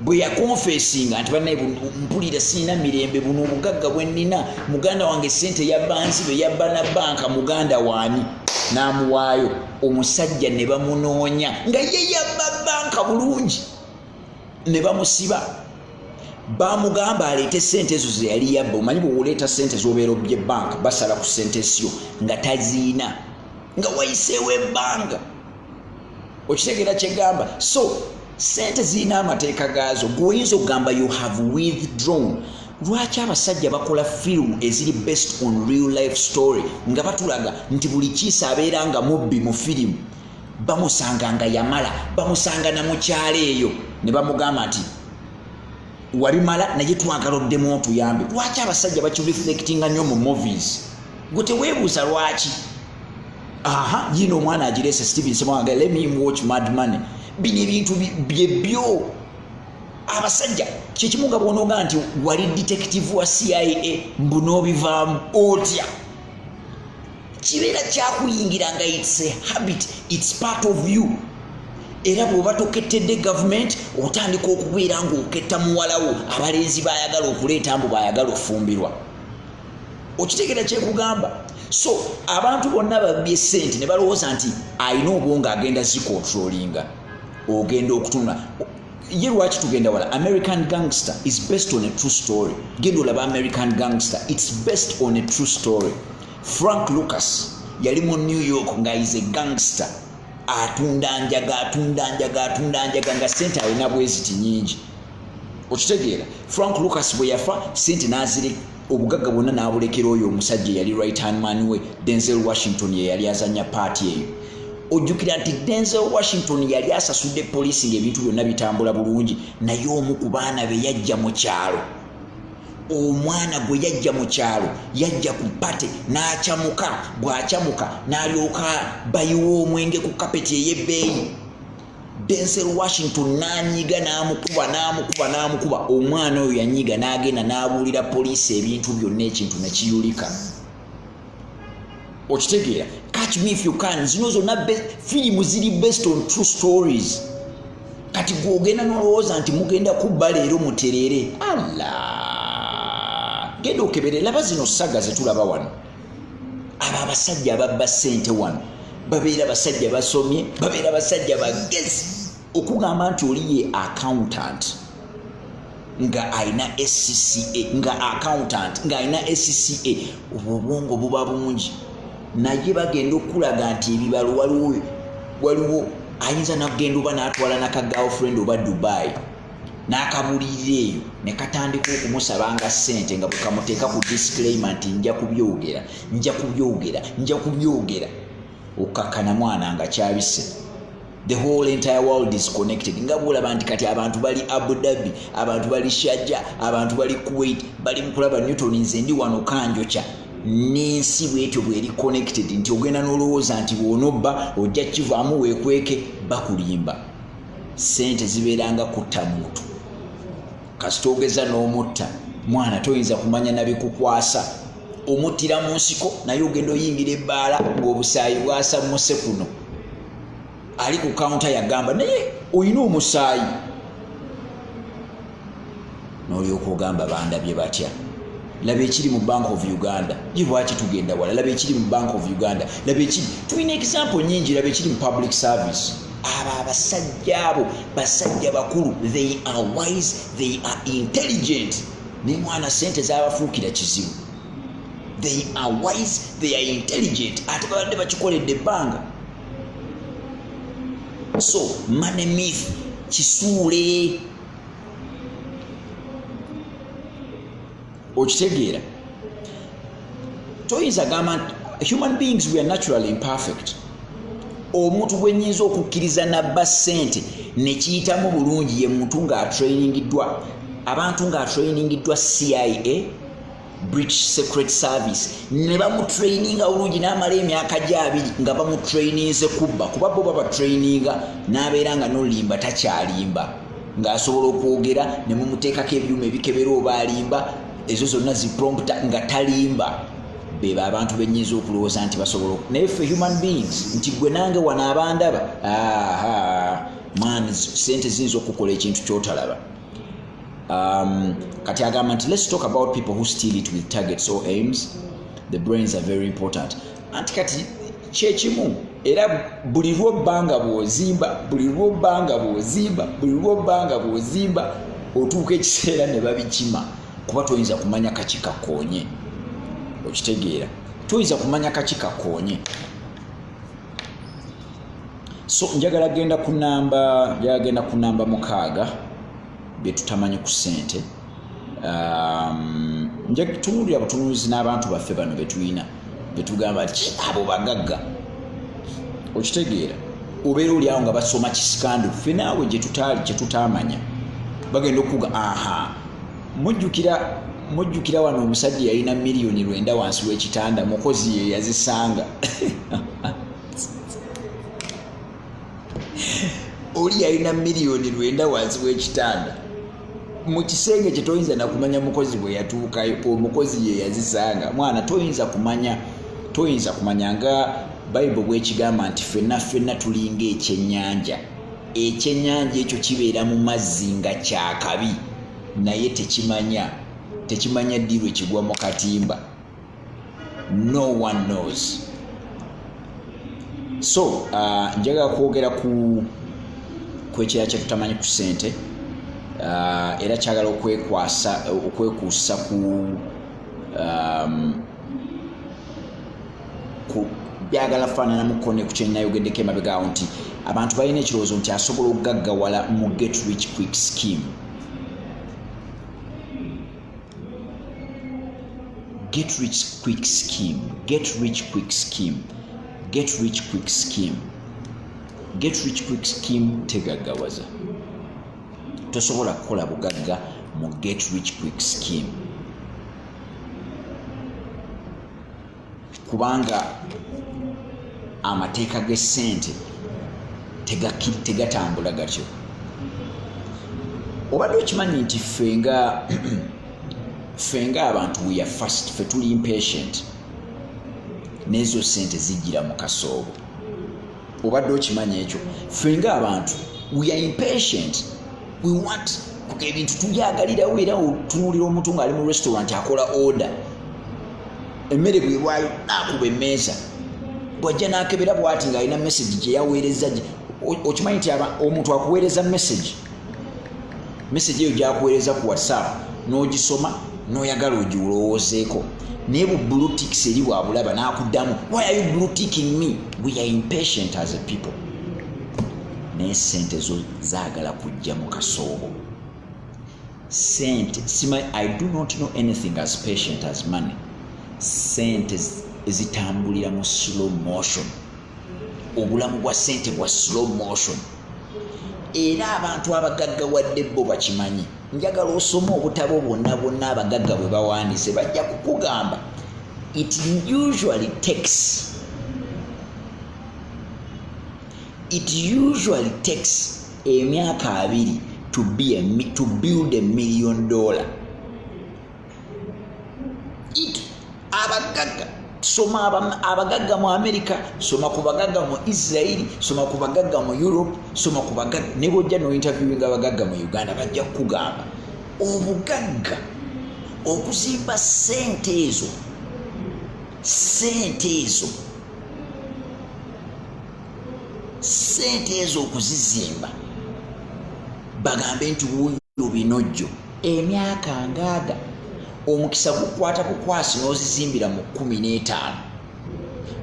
Speaker 1: Bwe yakonfesinga nti bannaye mpulira sirina mirembe, buno obugagga bwe nnina, muganda wange ssente yabba nzibe, yabba na banka, muganda waani? N'amuwaayo. Omusajja ne bamunoonya nga ye yabba banka bulungi, ne bamusiba. Baamugamba aleete ssente ezo ze yali yabba. Omanyi bwe oleeta ssente z'obeera obbye banka basala ku ssente syo nga taziina, nga wayiseewo ebbanga. Okitegeera kye gamba? So ssente zirina amateeka gaazo. Gweoyinza okugamba you have withdrawn. Lwaki abasajja bakola film eziri based on real life story nga batulaga nti buli kiisa abeera nga mubbi mu firimu, bamusanga nga yamala, bamusanga na mukyalo eyo, ne bamugamba nti wabimala naye twagaloddemu otuyambe. Lwaki abasajja bakireflectinga nnyo mu movies? Gwe teweebuuza lwaki? Yino omwana agirese Steven Semwanga, let me watch Mad Money. Bino ebintu byebyo. Abasajja kyekimu nga bw'onooga nti wali detective wa CIA mbu n'obivaamu otya. Kibeera kyakuyingira nga it's a habit, it's part of you. Era bw'oba tokettedde government otandika okubeera ng'oketta muwalawo abalenzi baayagala okuleeta mbu baayagala ofumbirwa. Okitegeera kyekugamba? So abantu bonna babbye ssente ne balowooza nti alina obwongo agenda zikontrolinga ogenda okutunula. Ye lwaki tugenda wala? American Gangster is based on a true story. Genda olaba American Gangster, it's based on a true story. Frank Lucas yali mu New York nga is a gangster. Atunda njaga nga sente alina bweziti nyingi. Okitegeera? Frank Lucas bwe yafa sente n'azire obugagga bwonna n'abulekera oyo omusajja yali right hand man we Denzel Washington ye yali azanya party eyo. Ojjukira nti Denzel Washington yali asasudde poliisi ng'ebintu byonna bitambula bulungi, naye omu ku baana be yajja mu kyalo. Omwana gwe yajja mu kyalo yajja ku pate n'akyamuka, bw'akyamuka n'alyoka bayiwa omwenge ku kapeti ey'ebbeeyi. Denzel Washington n'anyiga n'amukuba. Omwana oyo yanyiga n'agenda n'abuulira poliisi ebintu byonna, ekintu ne kiyulika. Okitegeera? Catch Me If You Can, zino zonna firimu ziri based on true stories. Kati gw'ogenda n'olowooza nti mugenda kubba leero muterere. Genda okebere, laba zino saga ze tulaba wano. Abo abasajja ababba ssente wano babeera basajja basomye, babeera basajja bagezi. Okugamba nti oli ye accountant nga alina SCCA, obwongo buba bungi. Naye bagenda okulaga nti ebibalo waliwo ayinza n'agenda oba n'atwala n'aka girlfriend oba Dubai n'akabuulirira eyo ne katandika okumusabanga ssente nga bukamuteeka ku disclaimer nti nja kubyogera. Okakkana mwana nga kyabise. The whole entire world is connected. Nga bw'olaba nti kati abantu bali Abu Dhabi, abantu bali Sharjah, abantu bali Kuwait, bali mu kulaba Newton, nze ndi wano Kanjokya. N'ensi bwetyo bweri connected nti ogenda n'olowooza nti bw'onobba ojja kivaamu weekweke, bakulimba. Ssente zibeeranga kutta muntu. Kasita ogeza n'omutta mwana toyinza kumanya nabikukwasa. Omuttira mu nsiko naye ogenda oyingira ebbaala ng'obusaayi bwasammuse kuno. Ali ku counter yagamba naye oyina omusaayi. N'olyoka ogamba bandabye batya. Laba ekiri mu Bank of Uganda. Ye lwaki tugenda wala? Laba ekiri mu Bank of Uganda. Laba ekiri. Tulina example nyingi. Laba ekiri mu public service. Abo abasajja abo basajja bakulu. They are wise, they are intelligent. Ne mwana sente z'abafuukira kizibu. They are wise, they are intelligent. Ate babadde bakikoledde ebbanga. So money myth kisuule. Okitegeera? Toyinza gamba human beings we are naturally imperfect. Omuntu gwe nnyinza okukkiriza nabba ssente ne kiyitamu bulungi ye muntu ng'atrainingiddwa. Abantu ng'atrainingiddwa CIA, British Secret Service, ne bamutraininga bulungi n'amala emyaka gye 2 nga bamutraininze kubba. Kuba bo babatraininga n'abeera nga n'olimba takyalimba. Ng'asobola okwogera ne mumuteekako ebyuma ebikebera oba alimba. Ezo zonna ziprompta nga talimba. Beba abantu benyiza okulowooza nti basobola. Naye ffe human beings nti gwe nange wano abandaba. Man, sente ziyinza okukola ekintu kyotalaba. Kati agamba nti let's talk about people who steal it with targets or aims. The brains are very important. Anti kati kyekimu era buli lw'obbanga bw'ozimba otuuka ekiseera ne babikima. Kuba toyinza kumanya kakika konye. Okitegeera? Toyinza kumanya kakika konye. So njagala genda ku namba 6 bye tutamanyi ku ssente. Nja tunuulira butunuuzi n'abantu baffe bano betulina betugamba nti abo bagagga. Okitegeera? Obeera oli awo nga basoma kisikandu ffe naawe gye tutaamanya bagenda okuga mujjukira wano omusajja yalina miliyoni 9 wansi w'ekitanda mukozi ye yazisanga oli yalina miliyoni 9 wansi w'ekitanda mu kisenge kye toyinza nakumanya mukozi bwe yatuukayo omukozi ye yazisanga mwana toyinza kumanya nga Bible bw'ekigamba nti ffenna tulinga ekyennyanja ekyo kibeera mu mazzi nga kyakabi naye tekimanya ddi lwe kigwa mu katimba. No one knows. So njagala kwogera ku ekirala kye tutamanyi ku ssente era kyagala okwekuusa ku byagala faananamuko ne ku kyennayogeddeko emabegaawo nti abantu balina ekirowoozo nti asobola okugaggawala mu get rich quick scheme. Get rich quick scheme. Get rich quick scheme. Get rich quick scheme. Get rich quick scheme tegaggawaza. Tosobola kukola bugagga mu get rich quick scheme. Kubanga amateeka g'essente tegatambula gatyo. Obadde okimanyi nti fenga abantu we are fast, fe tuli impatient n'ezo ssente zijjira mu kasoobo. Obadde okimanyi ekyo? Fenga abantu we are impatient, we want ebintu tubyagalirawo era otunuulira omuntu ng'ali mu restaurant akola order emmere bwebwayo n'akuba emmeeza bw'ajja n'akebera bw'ati ng'alina message gye yaweereza. Okimanyi nti omuntu akuweereza message eyo gy'akuweereza ku WhatsApp n'ogisoma n'oyagala ogirowoozeeko naye bu blue ticks eri bwabulaba n'akuddamu why are you blue ticking me? We are impatient as a people. Naye ssente zo zaagala kujja mu kasoobo. Ssente I do not know anything as patient as money. Ssente zitambulira mu slow motion. Obulamu bwa ssente bwa slow motion. Era abantu abagaggawadde bo bakimanyi. Njagala osoma obutabo bwonna abagagga bwe bawandiise bajja kukugamba it usually takes emyaka 2 to build $1 million. Abagagga soma abagagga mu America, soma ku bagagga mu Israel, soma ku bagagga mu Europe, soma ku bagagga ne bojja no interviewing abagagga mu Uganda bajja kugamba obugagga okuzimba ssente ezo okuzizimba bagambe nti wuyo binojjo emyaka ngaaga omukisa gukwata kukwasi n'ozizimbira mu 15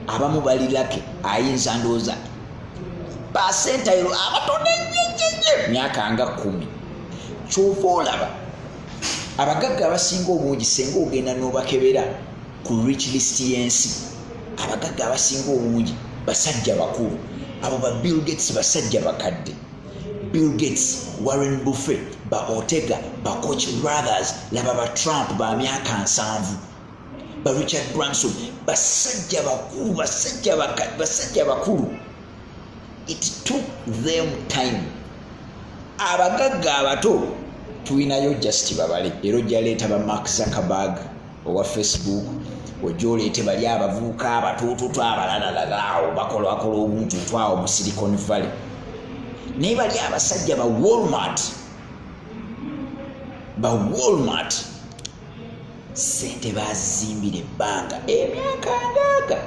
Speaker 1: abamu balirake ayinza ndooza pasentayiro abatone myaka nga 10 kyova olaba abagagga abasinga obungi senga ogenda n'obakebera ku rich list y'ensi abagagga abasinga obungi basajja bakulu abo ba Bill Gates basajja bakadde. Bill Gates, Warren Buffett, ba Ortega, ba Koch brothers, laba ba Trump ba myaka 7, ba Richard Branson, basajja bakulu. It took them time. Abagagga abato tulinayo just babale. Ero jaleta ba Mark Zuckerberg owa Facebook, ojolete bali abavuka abatututu abalalalawo bakola obuntu twawo mu Silicon Valley. Naye bali abasajja ba Walmart sente bazimbire ebbanga emyaka ngaaga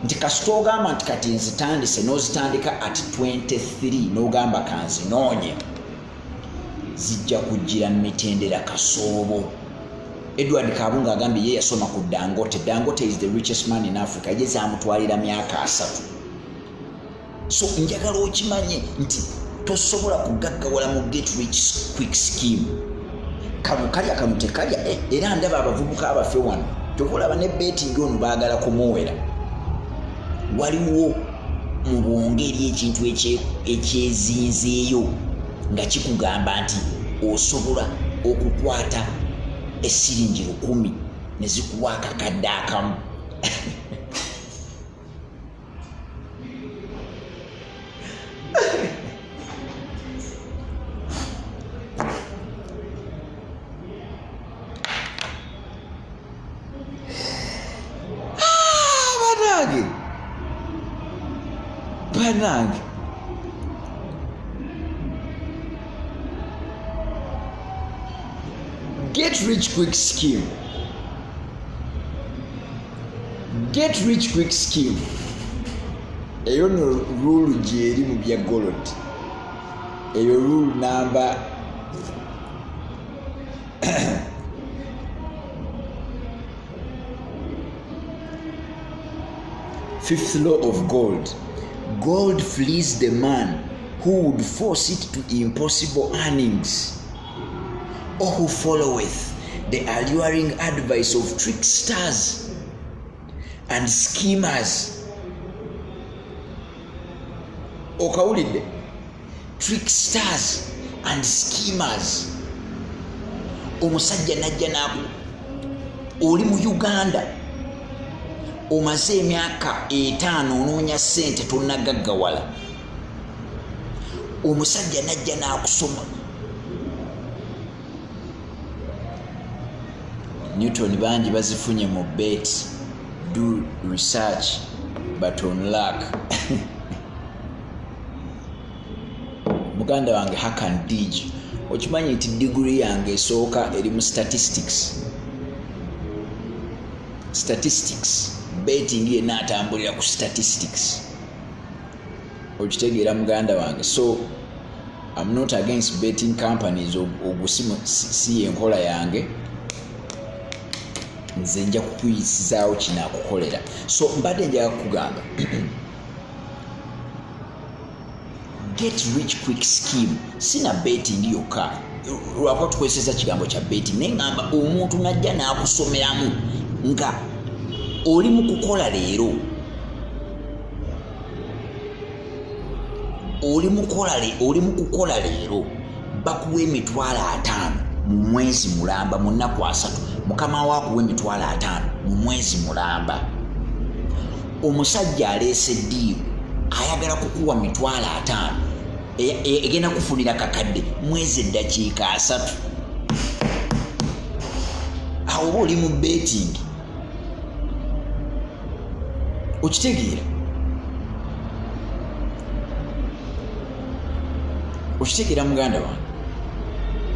Speaker 1: nti kasita ogamba nti kati nzitandise n'ozitandika at 23 n'ogamba kanzinoonye zijja kujjira mu mitendera kasoobo. Edward Kabunga agambye ye yasoma ku Dangote. Dangote is the richest man in Africa. Ye zamutwalira myaka 3. So njagala okimanye nti tosobola kugaggawala mu get rich quick scheme. Kamukalya kamutekalya era ndaba abavubuka abafe wano tokulaba ne betting ono baagala kumuwera. Waliwo mu bwongeri ekintu ekyezinzeeyo nga kikugamba nti osobola okukwata esiringi 10 ne zikuwa akakadde akamu. Banange get rich quick scheme. Get rich quick scheme. Eyo no rule gyeri mu bya gold. Eyo rule number 5th law of gold. Gold flees the man who would force it to impossible earnings, or who followeth the alluring advice of tricksters and schemers. Okawulidde? Tricksters and schemers. Omusajja najja naku oli mu Uganda omaze emyaka 5 onoonya ssente tonnagaggawala. Omusajja najja n'akusoma. Newton bangi bazifunye mu bet. Do research but on luck. Muganda wange Hakan Digi, okimanyi nti degree yange esooka eri mu statistics. Betting yenna atambulira ku statistics. Okitegeera muganda wange. So I'm not against betting companies. Ogusimu si enkola yange. Nze nja kukuyisizaawo kinaakukolera. So mbadde njaga kugamba get rich quick scheme. Sina betting yokka. Lwako tukozesa kigambo kya betting. Naye ngamba omuntu najja n'akusomeramu nga oli mu kukola leero. Oli mu kukola leero bakuwa $50,000 mu mwezi mulamba mu nnaku 3. Mukama waakuwa $50,000 mu mwezi mulamba. Omusajja aleese eddiiru ayagala kukuwa $50,000 egenda kufunira kakadde mwezi eddakiika 3. Awo oba oli mu betting. Okitegeera? Okitegeera muganda wange?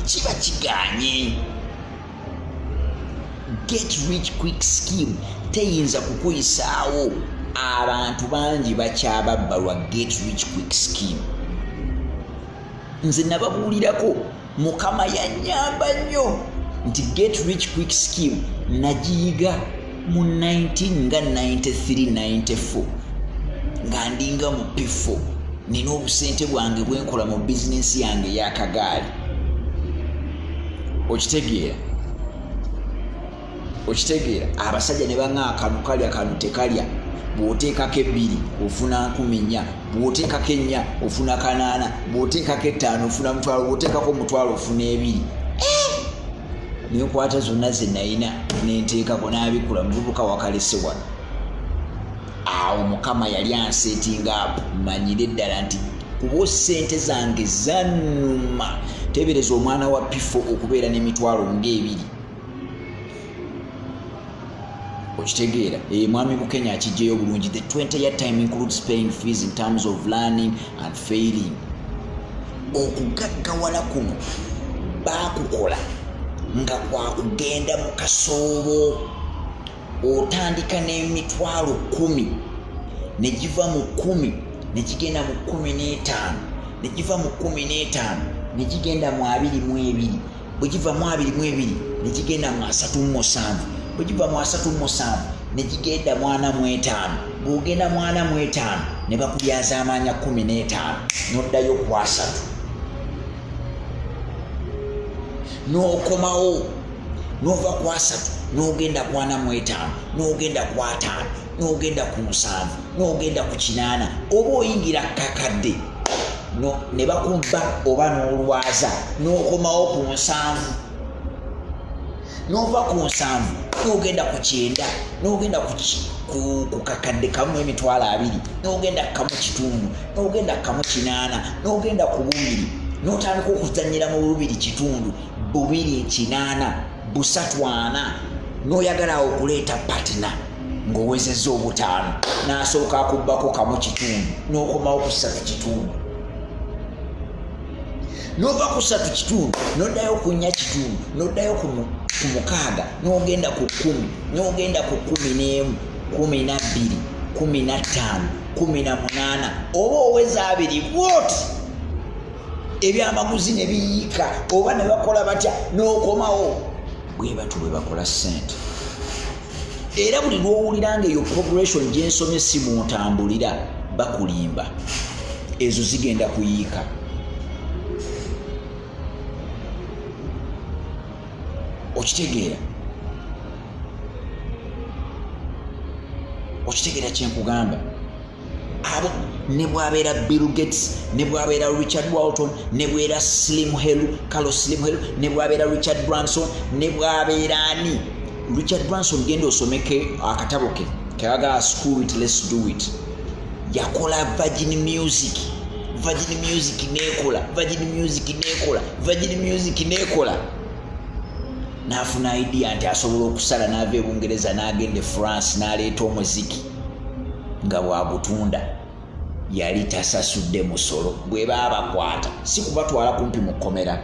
Speaker 1: Kiba kiganye. Get rich quick scheme teyinza kukuyisaawo. Abantu bangi bakyababba lwa get rich quick scheme. Nze nababuulirako Mukama yannyamba nnyo nti get rich quick scheme nagiyiga mu 1993-94 nga ndinga mu P4 nina obusente bwange bwenkola mu bizinensi yange ey'akagaali. Okitegeera abasajja ne baŋŋaa akantu kalya kanu tekalya. Bw'oteekako 2 ofuna 4,000, bw'oteekako 4 ofuna 8, bw'oteekako 5 ofuna 1,000, bw'oteekako 1,000 ofuna 2. Nenkwata zonna ze nalina nenteekako n'abikula muvubuka wakalese wano. Awo Mukama yali ansetinga apo mmanyire ddala nti kuba ssente zange zannuma. Tebereza omwana wa P4 okubeera n'emitwalo nga 2. Okitegeera? Mwami Bukenya akijjeyo bulungi. The 20-year time includes paying fees in terms of learning and failing. Okugaggawala kuno baakukola nga kwakugenda mu kasoobo. Otandika n'emitwalo 10 ne giva mu 10 ne kigenda mu 15 ne giva mu 15 ne kigenda mu 22. Bwe giva mu 22 ne kigenda mu 37. Bwe giva mu 37 ne kigenda mu 45. Bw'ogenda mu 45 ne bakubyaza amaanya 15 n'oddayo ku 3. N'okomawo n'ova ku 3 n'ogenda ku 45 n'ogenda ku 5 n'ogenda ku 7 n'ogenda ku 8 oba oyingira kakadde ne bakubba oba n'olwaza n'okomawo ku 7 nova ku 7 n'ogenda ku 9 n'ogenda ku kakadde kamu emitwalo 2 n'ogenda kamu kitundu n'ogenda kamu 8 n'ogenda ku 2 n'otandika okuzannyira mu 2 kitundu 2 8 3 n'oyagala okuleeta partner ng'owezezza 5 n'asooka akubbako kamu kitundu n'okomawo ku 3 kitundu nova ku 3 kitundu n'oddayo ku 4 kitundu n'oddayo ku 6 n'ogenda ku 10 n'ogenda ku 11 12 15 18 oba oweza 2 bwoti ebyamaguzi ne biyiika oba ne bakola batya n'okomawo bwe batu bwe bakola ssente. Era buli lw'owuliranga eyo progression gy'ensomye si muntambulira bakulimba ezo zigenda kuyiika. Okitegeera kyenkugamba abo ne bwabeera Bill Gates ne bwabeera Richard Walton ne bwabeera Carlos Slim Helu ne bwabeera Richard Branson ne bwabeera ani Richard Branson genda osomeke akatabo ke kaga School It Let's Do It yakola Virgin Music nekola n'afuna idea nti asobola okusala n'ava e Bungereza n'agenda France n'aleeta omuziki nga bwagutunda yali tasasudde musolo bwe baba bakwata si kubatwala kumpi mu kkomera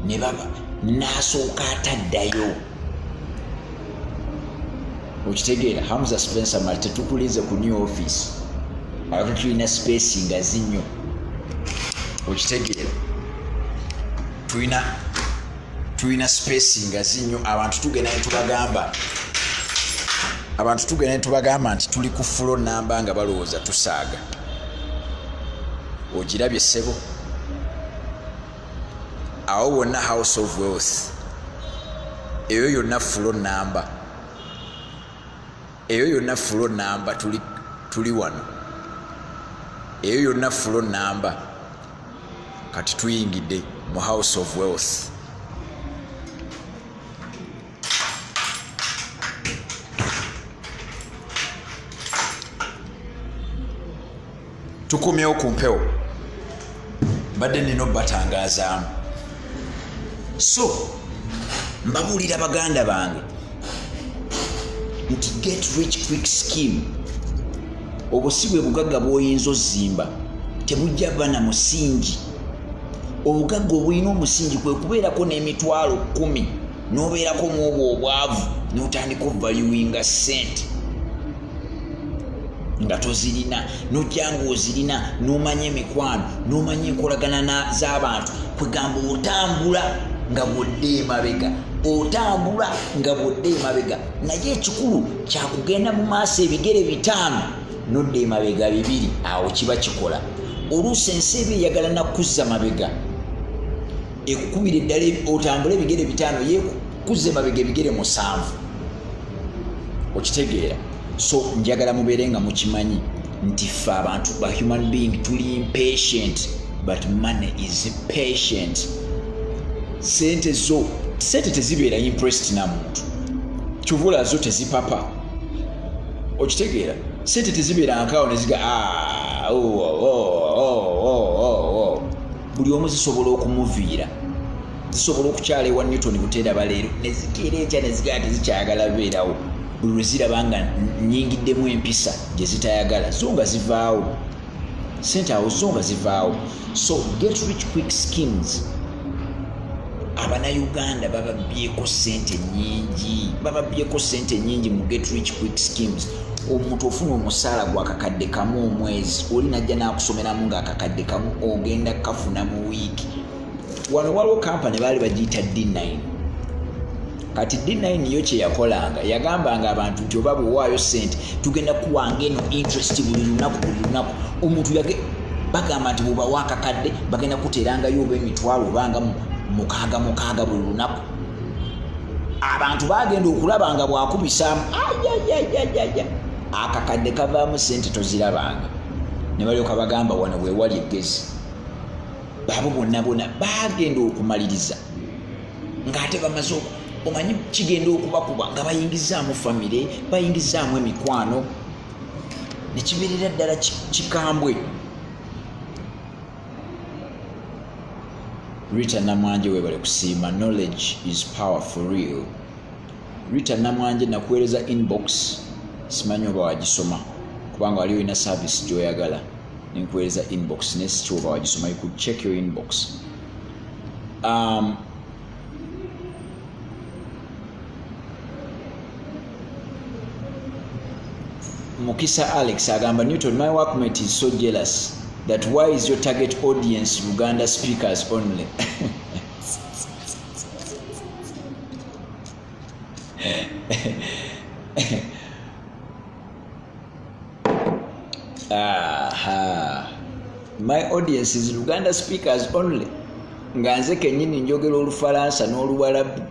Speaker 1: ne baba n'asooka ataddayo. Okitegeera Hamza Spencer Marte tukulize ku new office abantu tulina space nga zinyo. Okitegeera tulina space nga zinyo abantu tugenda ne tubagamba nti tuli ku floor namba nga balowooza tusaaga. Ogirabye ssebo awo wonna House of Wealth eyo yonna floor namba tuli wano eyo yonna floor namba kati tuyingidde mu House of Wealth. Tukomyewo ku mpewo badde nino batangazaamu. So mbabuulira baganda bange nti get rich quick scheme obusi bwe bugagga bw'oyinza ozimba tebujja bana musingi. Obugagga obulina omusingi kwe kubeerako n'emitwalo 10 n'obeerako mu obwo obwavu n'otandika ovaluinga ssente nga tozirina n'ojjanga ozirina n'omanya emikwano n'omanya enkolagana z'abantu kwegamba otambula nga bwodde emabega naye ekikulu kyakugenda mu maaso ebigere 5 n'odda emabega 2 awo kiba kikola. Oluusi ensi eba eyagala nakuzza mabega ekukubira eddala otambula ebigere 5 yekuzza emabega ebigere 7. Okitegeera. So njagala mubeere nga mukimanyi nti ffe abantu ba human being tuli impatient but money is patient. Sente tezibeera impressed na muntu kyovula zo tezipapa. Okitegeera sente tezibeera nkaawo neziga buli omu zisobola okumuviira zisobola okukyala ewa Newton Buteera baleero nezikeera ekya nezigaa tezikyayagala beerawo buli lwe ziraba nga nnyingiddemu empisa gye zitayagala zo nga zivaawo sente awo zo nga zivaawo. So get rich quick schemes Abanauganda bababbyeko sente nnyingi mu get rich quick schemes. Omuntu ofuna omusaala gwa kakadde kamu omwezi oli najja n'akusomeramu nga akakadde kamu ogenda kafuna mu wiiki. Wano waliwo kampani baali bagiyita D9. Kati D9 yo kye yakolanga yagambanga abantu nti oba bwewaayo ssente tugenda kuwanga eno interest buli lunaku. Omuntu bagamba nti bw'oba waakakadde bagenda kuteerangayo oba emitwalo obanga mukaaga buli lunaku. Abantu bagenda okulaba nga bwakubisaamu akakadde kavaamu ssente tozirabanga ne balyoka bagamba wano weewali eggezi. Baabo bonna bagenda okumaliriza ng'ate bamaze omanyi kigenda okubakuba nga bayingizaamu famire bayingizaamu emikwano ne kibeerera ddala kikambwe. Rita Namwanje webale kusiima. Knowledge is power for real. Rita Namwanje nakuweereza inbox, simanyi oba wagisoma kubanga wali olina service gy'oyagala, nenkuweereza inbox naye si kyoba wagisoma. You could check your inbox. Mukisa Alex agamba, Newton, my workmate is so jealous that why is your target audience Luganda speakers only? My audience is Luganda speakers only. Nganze kenyini njogera Olufalansa n'Oluwarabu.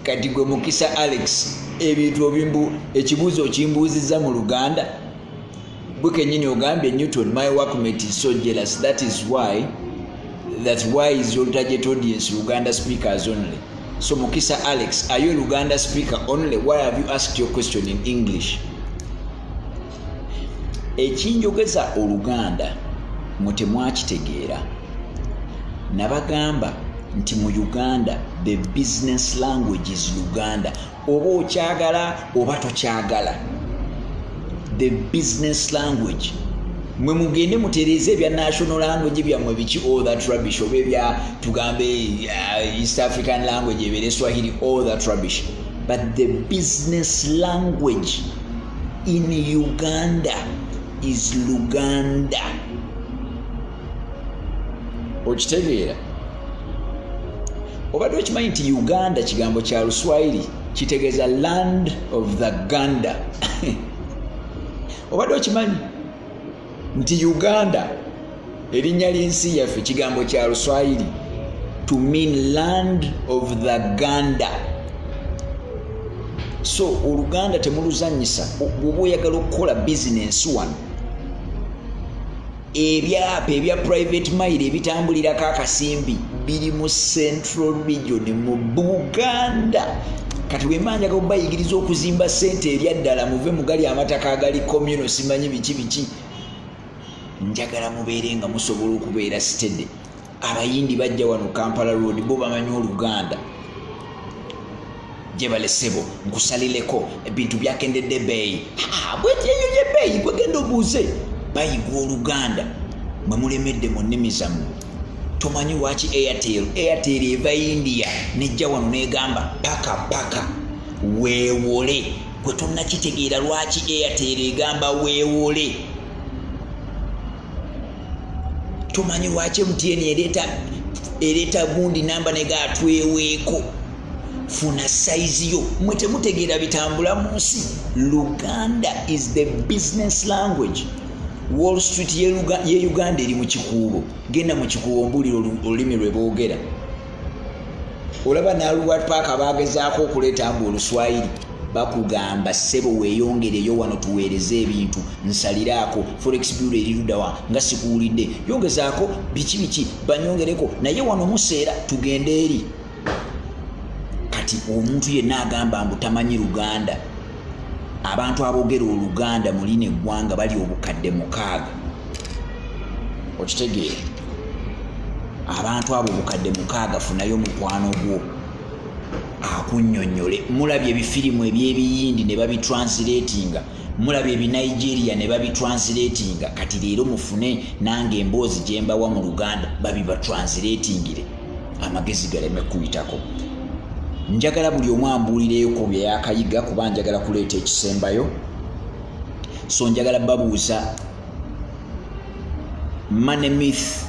Speaker 1: Kati gwe Mukisa Alex ebintu obimbu ekibuuzo kimbuuzizza mu Luganda bwe kenyini ogambye Newton, my workmate is so jealous, that is why is your target audience Luganda speakers only. So Mukisa Alex, are you a Luganda speaker only? Why have you asked your question in English? Ekinjogeza Oluganda mutemwakitegeera. Nabagamba nti mu Uganda the business language is Luganda. Oba okyagala oba tokyagala, the business language. Mwe mugende mutereeze ebya national language byammwe biki, all that rubbish, oba ebya tugambe East African language ebere Swahili, all that rubbish. But the business language in Uganda is Luganda. Okitegeera? Obadde okimanyi nti Uganda kigambo kya Luswahili kitegeeza land of the Ganda. Obadde okimanyi nti Uganda erinnya ly'ensi yaffe kigambo kya Luswahili to mean land of the Ganda. So Oluganda temuluzanyisa. Bw'oba oyagala okukola business wano, ebyapa ebya private mile ebitambulirako akasimbi biri mu Central Region mu Buganda. Kati wemanja go bayigiriza okuzimba sente eryaddala muve mugali amataka agali communal simanyi biki njagala mubeere nga musobola okubeera steady. Abayindi bajja wano Kampala Road bo bamanyi Oluganda. Jebale sebo nkusalireko ebintu byakendedde beeyi. Bweteyo ye beeyi bwegenda obuuze bayiga Oluganda mwe mulemedde mu nnimi zammwe. Tomanyi lwaki Airtel eva India nejja wano negamba paka weewole. Gwe tonnakitegeera lwaki Airtel egamba weewole. Tomanyi lwaki MTN ereeta gundi namba negatweweeko. Funa saizi yo mwe temutegeera bitambula mu nsi. Luganda is the business language. Wall Street ye Uganda eri mu kikuubo. Genda mu kikuubo mbulira olulimi lwe boogera. Olaba Naluwa Park bagezaako okuleeta mbu Oluswahili. Bakugamba ssebo weeyongereyo wano tuweereze ebintu nsaliraako forex bureau erirudawa nga sikuwulidde yongezaako biki banyongereko naye wano museera tugende eri. Kati omuntu yenna agamba mbu tamanyi Luganda. Abantu aboogera Oluganda mu lino eggwanga bali obukadde 6. Okitegeera? Abantu abo obukadde 6 funayo mukwano gwo akunnyonnyole. Mulabye ebifirimu eby'ebiyindi ne babitranslatinga, mulabye ebinigeria ne babitranslatinga. Kati leero mufune nange emboozi gye mbawa mu Luganda babibatranslatingire, amagezi galeme kuyitako. Njagala buli omu ambuulireyo ku bye yakayiga kuba njagala kuleeta ekisembayo. So njagala babuuza money myth.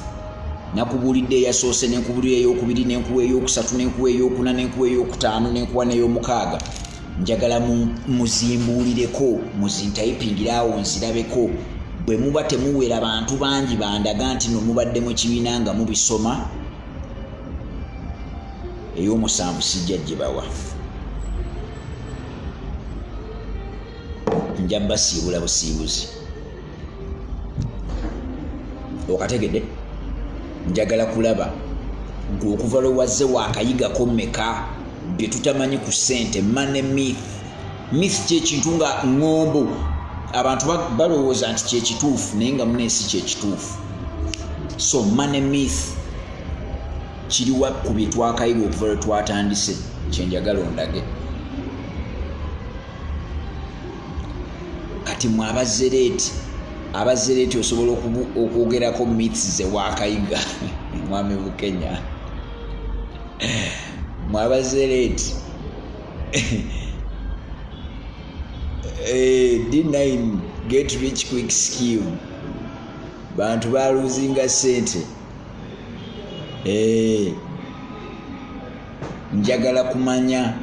Speaker 1: Nakubuulidde eyasoose nenkubuulira ey'okubiri nenkuwa ey'okusatu nenkuwa ey'okuna nenkuwa ey'okutaano nenkuwa n'ey'omukaaga. Njagala muzimbuulireko muzintayipingiraawo nzirabeko. Bwe muba temuwera bantu bangi bandaga nti no mubadde mu kibiina nga mubisoma. Ey'omusanvu sijja gyebawa. Nja basiibula busiibuzi. okategedde njagala kulaba ng'okuva lwe wazze waakayigako mmeka bye tutamanyi ku ssente. Money myth kyekintu nga ŋŋombo abantu balowooza nti kyekituufu naye nga munensi kyekituufu. So money myth kiriwa ku bye twakayiga okuva lwe twatandise kyenjagala ondage. Kati mwe abazereeti osobola okwogerako myths ze waakayiga mwami Bukenya mwe abazereeti D9 get rich quick scheme bantu baluzinga sente. Njagala kumanya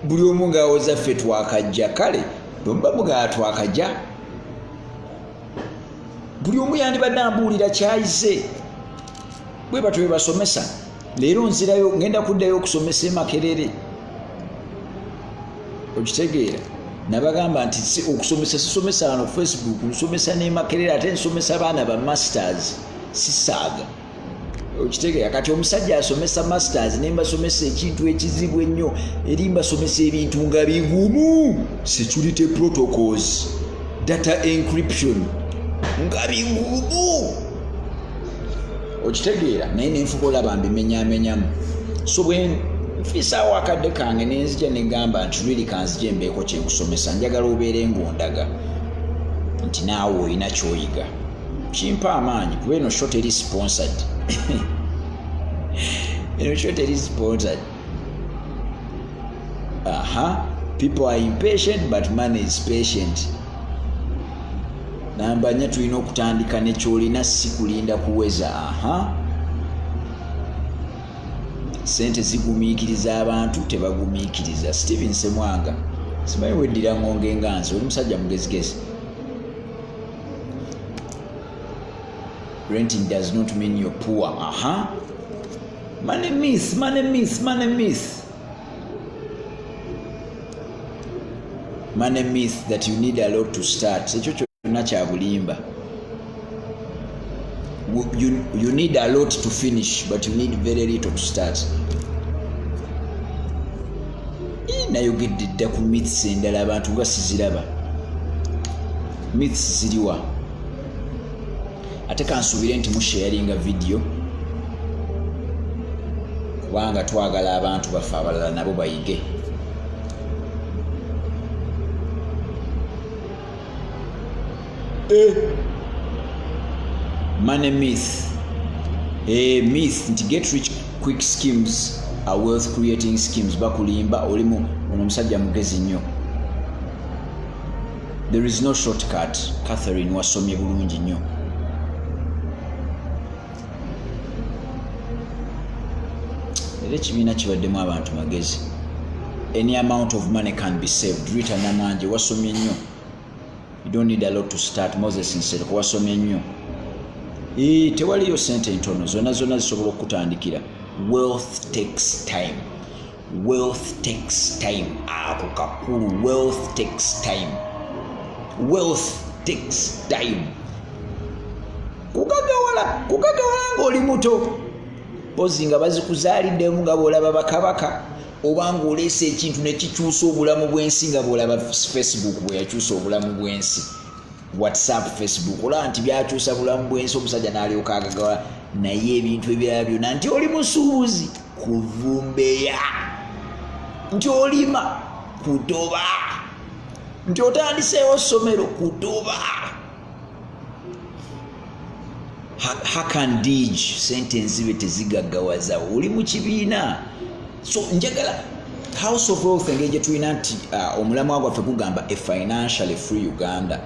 Speaker 1: buli omu ng'awoza ffe twakajja kale bwemba mugaa twakajja buli omu yandibadde ambuulira kyayize bwe batwe basomesa. Leero nzirayo ngenda kuddayo okusomesa e Makerere okitegeera nabagamba nti okusomesa sisomesa wano ku Facebook nsomesa ne Makerere ate nsomesa baana ba masters sisaaga okitegeera. Kati omusajja asomesa masters ne mbasomesa ekintu ekizibu ennyo eri mbasomesa ebintu nga bigumu security protocols data encryption nga bigumu okitegeera naye nenfuba olaba mbimenyamenyamu. So bwe nfiisaawo akadde kange nenzija negamba nti really kanzije mbeeko kyenkusomesa njagala obeere ng'ondaga nti naawe olina kyoyiga. Kimpa amaanyi kuba eno shot eri sponsored eno shot eri sponsored. People are impatient but money is patient. Nambanya tulina okutandika nekyolina si kulinda kuweza. Sente zigumiikiriza abantu tebagumiikiriza. Steven Semwanga simanyi weddira ngonge nganzi oli musajja mugezigezi. Renting does not mean you're poor. Money myth. Money myth that you need a lot to start. Ekyo kyonna kya bulimba. You need a lot to finish but you need very little to start. Nayogedde dda ku myths endala abantu nga siziraba. Myths ziriwa? Ate kansuubire nti musharinga video kubanga twagala abantu baffe abalala nabo bayige. Money myth. Myth nti get rich quick schemes are wealth creating schemes. Bakulimba olimu omusajja mugezi nnyo. There is no shortcut. Catherine wasomye bulungi nnyo. Ekibiina kibaddemu abantu magezi. Any amount of money can be saved. Rita Namanje wasomye nnyo. You don't need a lot to start. Moses Nseko wasomye nnyo. Tewaliyo sente ntono zonna zisobola okutandikira. Wealth takes time. Wealth takes time. Ako kakulu. Wealth takes time. Wealth takes time. Kugagawala ng'oli muto. Pozi nga bazikuzaaliddemu nga bw'olaba bakabaka oba ng'oleese ekintu ne kikyusa obulamu bw'ensi nga bw'olaba Facebook bwe yakyusa obulamu bw'ensi. WhatsApp, Facebook olaba nti byakyusa bulamu bw'ensi omusajja n'alyoka agagawala naye ebintu ebirala byonna nti oli musuubuzi kuvumbeya nti olima kutoba nti otandiseewo ssomero kutoba hakandij sente enzibe tezigaggawaza oli mu kibiina. So njagala House of Wealth engeri gye tulina nti omulamwa gwaffe gugamba a financially free Uganda.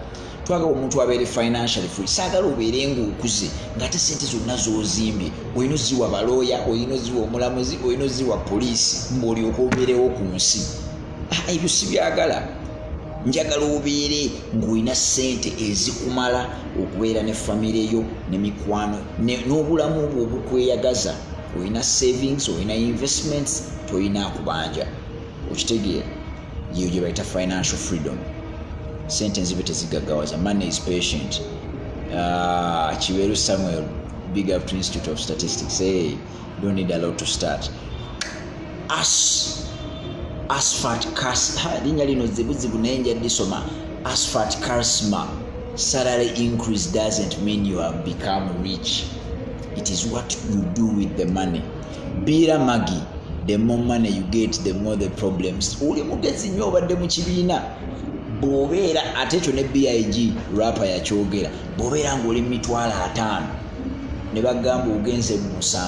Speaker 1: Twagala omuntu abeere financially free. Saagala obeere ng'okuze ng'ate sente zonna z'ozimbye olina oziwa balooya, olina oziwa omulamuzi, olina oziwa poliisi ng'olyoka obeerewo ku nsi. Ebyo si byagala. Njagala obeere ng'olina sente ezikumala okubeera ne famire yo ne mikwano n'obulamu bwo obukweyagaza. Olina savings, olina investments, tolina kubanja. Okitegeera yeyo gye bayita financial freedom. Sente nzibe tezigaggawaza. Money is patient. Chiweru Samuel, big up to Institute of Statistics. Hey, don't need a lot to start. Asphalt charisma. Salary increase doesn't mean you have become rich. It is what you do with the money. Bira Magi, the more money you get, the more the problems. Uli mugezi nnyo obadde mu kibiina. Bw'obeera ate ekyo ne BIG rapa yakyogera. Bw'obeera ng'oli mu 5,000 ne bagamba ogenze mu 7.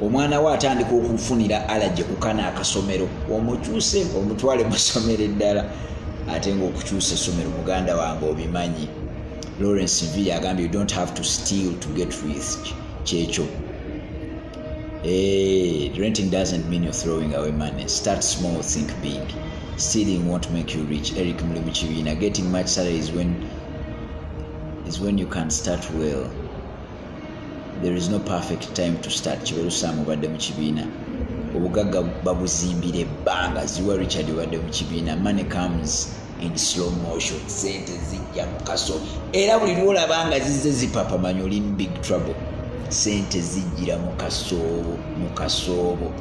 Speaker 1: Omwana we atandika okufunira alaje kukana akasomero. Omukyuse omutwale mu ssomero eddala. Ate ng'okukyusa essomero muganda wange obimanyi. Lawrence V agambye you don't have to steal to get rich. Checho. Renting doesn't mean you're throwing away money. Start small, think big. Stealing won't make you rich. Eric Mulimuchivina. Getting much salary is when you can start well. There is no perfect time to start. Chiweru Sam obadde mu kibiina. Obugagga babuzimbire ebbanga ziwa Richard obadde mu kibiina. Money comes in slow motion. Sente zijja mu kaso. Era buli lwolaba nga zizze zipapa manyi oli in big trouble. Sente zijjira mu kasoobo.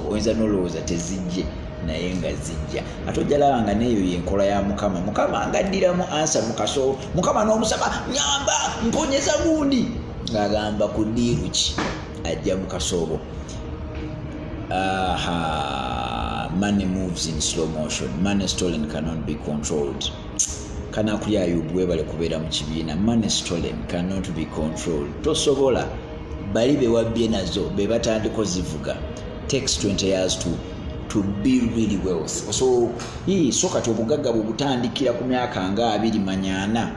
Speaker 1: Oyinza n'olowooza tezijje naye nga zijja. Ate ojjalaba nga neeyo yenkola ya Mukama. Mukama ngaddiramu ansa mu kasoobo. Mukama n'omusaba nyamba mponyeza gundi. Ng'agamba ku ddiiru ki ajja mu kasoobo. Money moves in slow motion. Money stolen cannot be controlled. Kana kulya Ayubu webale kubeera mu kibiina. Money stolen cannot be controlled. Tosobola bali be wabbye nazo be batandiko zivuga. Takes 20 years to be really wealth. So kati obugagga butandikira ku myaka nga 28.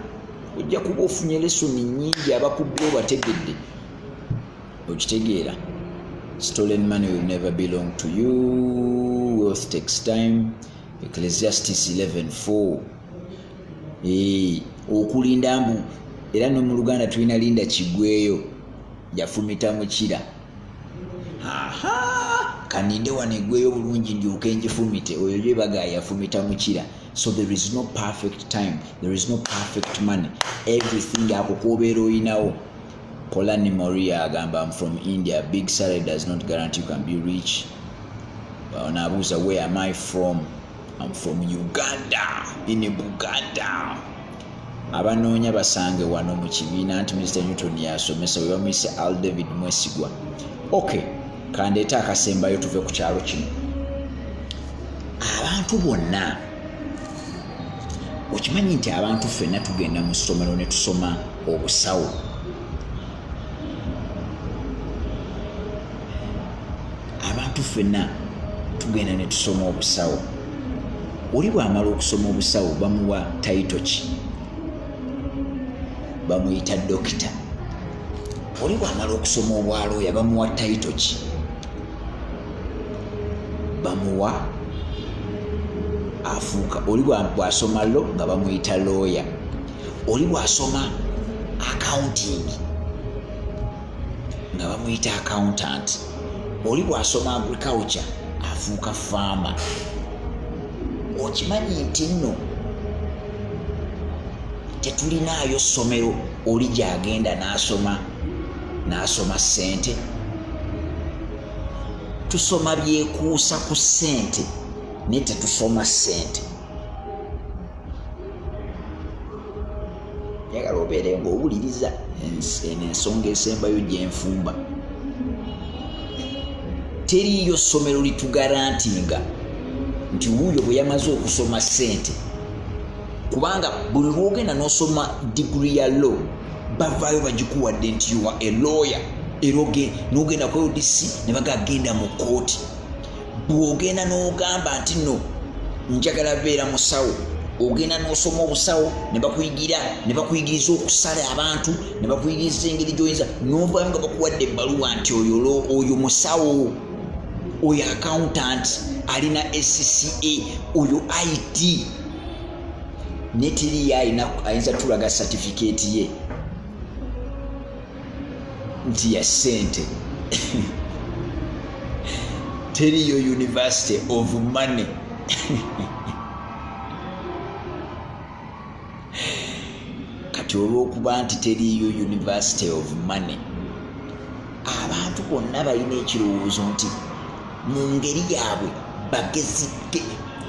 Speaker 1: Ojja kuba ofunye lesoni nnyingi abakubbi obategedde. Okitegeera. Stolen money will never belong to you. Wealth takes time. Ecclesiastes 11:4. Okulinda mbu era no mu Luganda tulina linda kigweyo yafumita mukira. Kaninde wanegweyo bulungi ndyoke njifumite oyo ye baga yafumita mukira. So there is no perfect time. There is no perfect money. Everything akokobeera oyinawo. Polani Moria agamba, I'm from India. Big salary does not guarantee you can be rich. Nabuza, where am I from? I'm from Uganda. In Buganda. Abanoonya basange wano mu kibiina nti Mr. Newton yasomesa we bamuyise Al David Mwesigwa. Okay, kandeeta akasembayo tuve ku kyalo kino. Abantu bonna okimanyi nti abantu ffenna tugenda mu ssomero ne tusoma obusawo. Abantu ffenna tugenda ne tusoma obusawo. Oli bw'amala okusoma obusawo bamuwa title ki? Bamuyita dokita. Oli bw'amala okusoma obwalooya bamuwa title ki? Bamuwa afuuka. Oli bw'asoma law nga bamuyita lawyer. Oli bw'asoma accounting nga bamuyita accountant. Oli bw'asoma agriculture afuuka farmer. Okimanyi nti nno tetulinaayo ssomero oli gy'agenda n'asoma ssente. Tusoma byekuusa ku ssente ne tetusoma ssente. Njagala obeere ng'owuliriza ensonga esembayo gyenfumba. Teriyo ssomero litugarantinga nti wuuyo bwe yamaze okusoma ssente. Kubanga buli lwogenda n'osoma degree ya law bavaayo bagikuwadde nti you are a lawyer. Era n'ogenda ku LDC ne bagagenda mu kooti. Bw'ogenda n'ogamba nti no njagala beera musawo, ogenda n'osoma obusawo ne bakuyigiriza okusala abantu, ne bakuyigiriza engeri gy'oyinza, n'ovaayo nga bakuwadde ebbaluwa nti oyo musawo, oyo accountant, alina SCA, oyo IT. Netiri ayinza tulaga certificate ye nti ya ssente. Teriyo University of Money. nti olw'okuba nti teriyo University of Money, abantu bonna balina ekirowoozo nti mu ngeri yaabwe bagezi.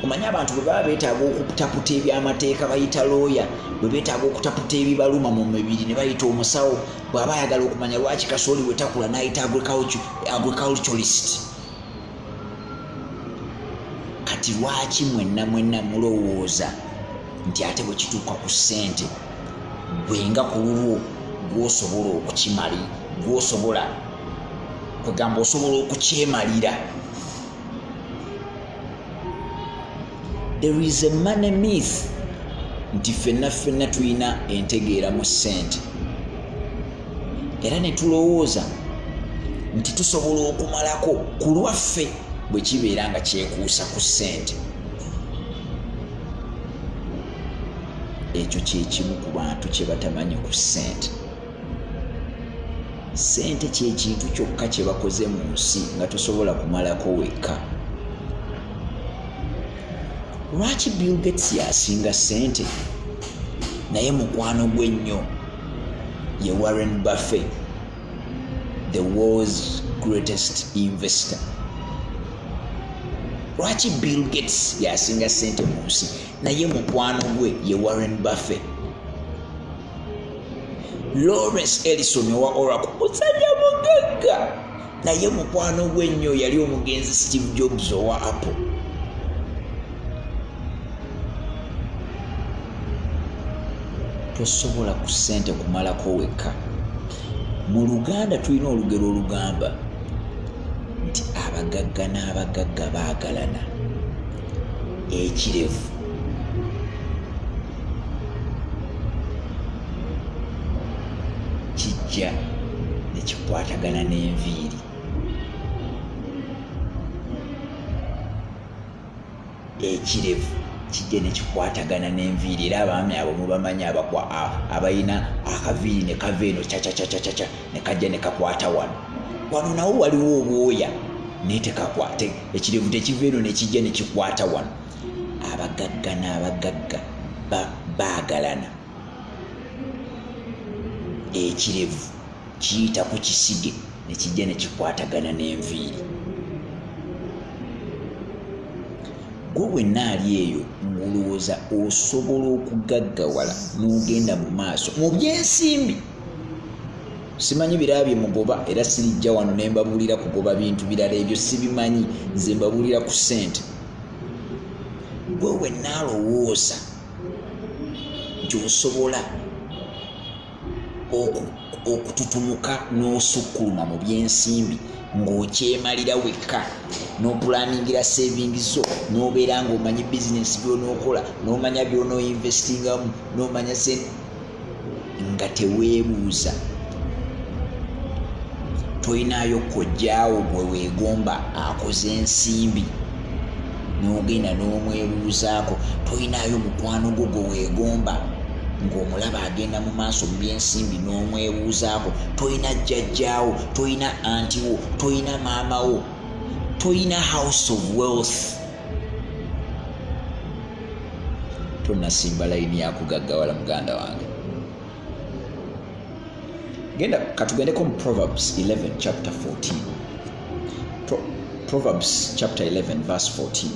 Speaker 1: Omanye abantu bwe baba beetaaga okutaputa ebyamateeka bayita looya, bwe beetaaga okutaputa ebibaluma mu mibiri ne bayita omusawo, bw'aba ayagala okumanya lwaki kasooli we takula n'ayita agriculturist. Kati lwaki mwenna mulowooza nti ate bwe kituuka ku ssente gwenga ku lulwo gw'osobola okukimali, gw'osobola kwegamba osobola okukyemalira? There is a money myth nti ffenna tulina entegeera mu ssente, era ne tulowooza nti tusobola okumalako ku lwaffe bwe kibeera nga kyekuusa ku ssente. Ekyo kye kimu ku bantu kye batamanyi ku ssente. Ssente kye kintu kyokka kye bakoze mu nsi nga tosobola kumalako wekka. Lwaki Bill Gates yasinga ssente naye mukwano gwe ennyo ye Warren Buffett, the world's greatest investor? Lwaki Bill Gates yasinga ssente mu nsi naye mukwano gwe ye Warren Buffett? Lawrence Ellison owa Oracle musajja mugagga naye mukwano gwe ennyo yali omugenzi Steve Jobs owa Apple. Tosobola ku ssente kumalako wekka. Mu Luganda tulina olugero olugamba nti abagagga n'abagagga baagalana. Ekirevu kijja ne kikwatagana n'enviiri. Ekirevu kijja ne kikwatagana n'enviiri, era abaami abo mubamanyi abalina akaviiri ne kava eno cacacacacaca ne kajja ne kakwata wano. Wano nawo waliwo obwoya naye tekakwate. Ekirevu tekiva eno ne kijja ne kikwata wano. Abagagga n'abagagga baagalana. Ekirevu kiyita ku kisige ne kijja ne kikwatagana n'enviiri. Gwe wenna ali eyo ng'olowooza osobola okugaggawala n'ogenda mu maaso mu byensimbi. Simanyi birabye mugoba era sirijja wano ne mbabuulira kugoba bintu birala, ebyo sibimanyi, nze mbabuulira ku ssente. Gwe wenna alowooza nti osobola okututumuka n'osukkuluma mu byensimbi ng'okyemalira wekka, n'opulaningira savings zo, n'obeera ng'omanyi bizinesi by'onookola, n'omanya by'onooinvestingamu, n'omanya nga teweebuuza. Toyinaayo kojjaawo gwe weegomba akoze ensimbi n'ogenda n'omwebuuzaako. Toyinaayo mukwano gwo gwe weegomba ng'omulaba agenda mu maaso mu byensimbi n'omwebuuzaako. Toyina jjajjaawo, toyina antiwo, toyina maamawo, toyina house of wealth. Tonnasimba layini yakugaggawala muganda wange. Katugendeko mu Proverbs 11 chapter 14. Proverbs chapter 11 verse 14.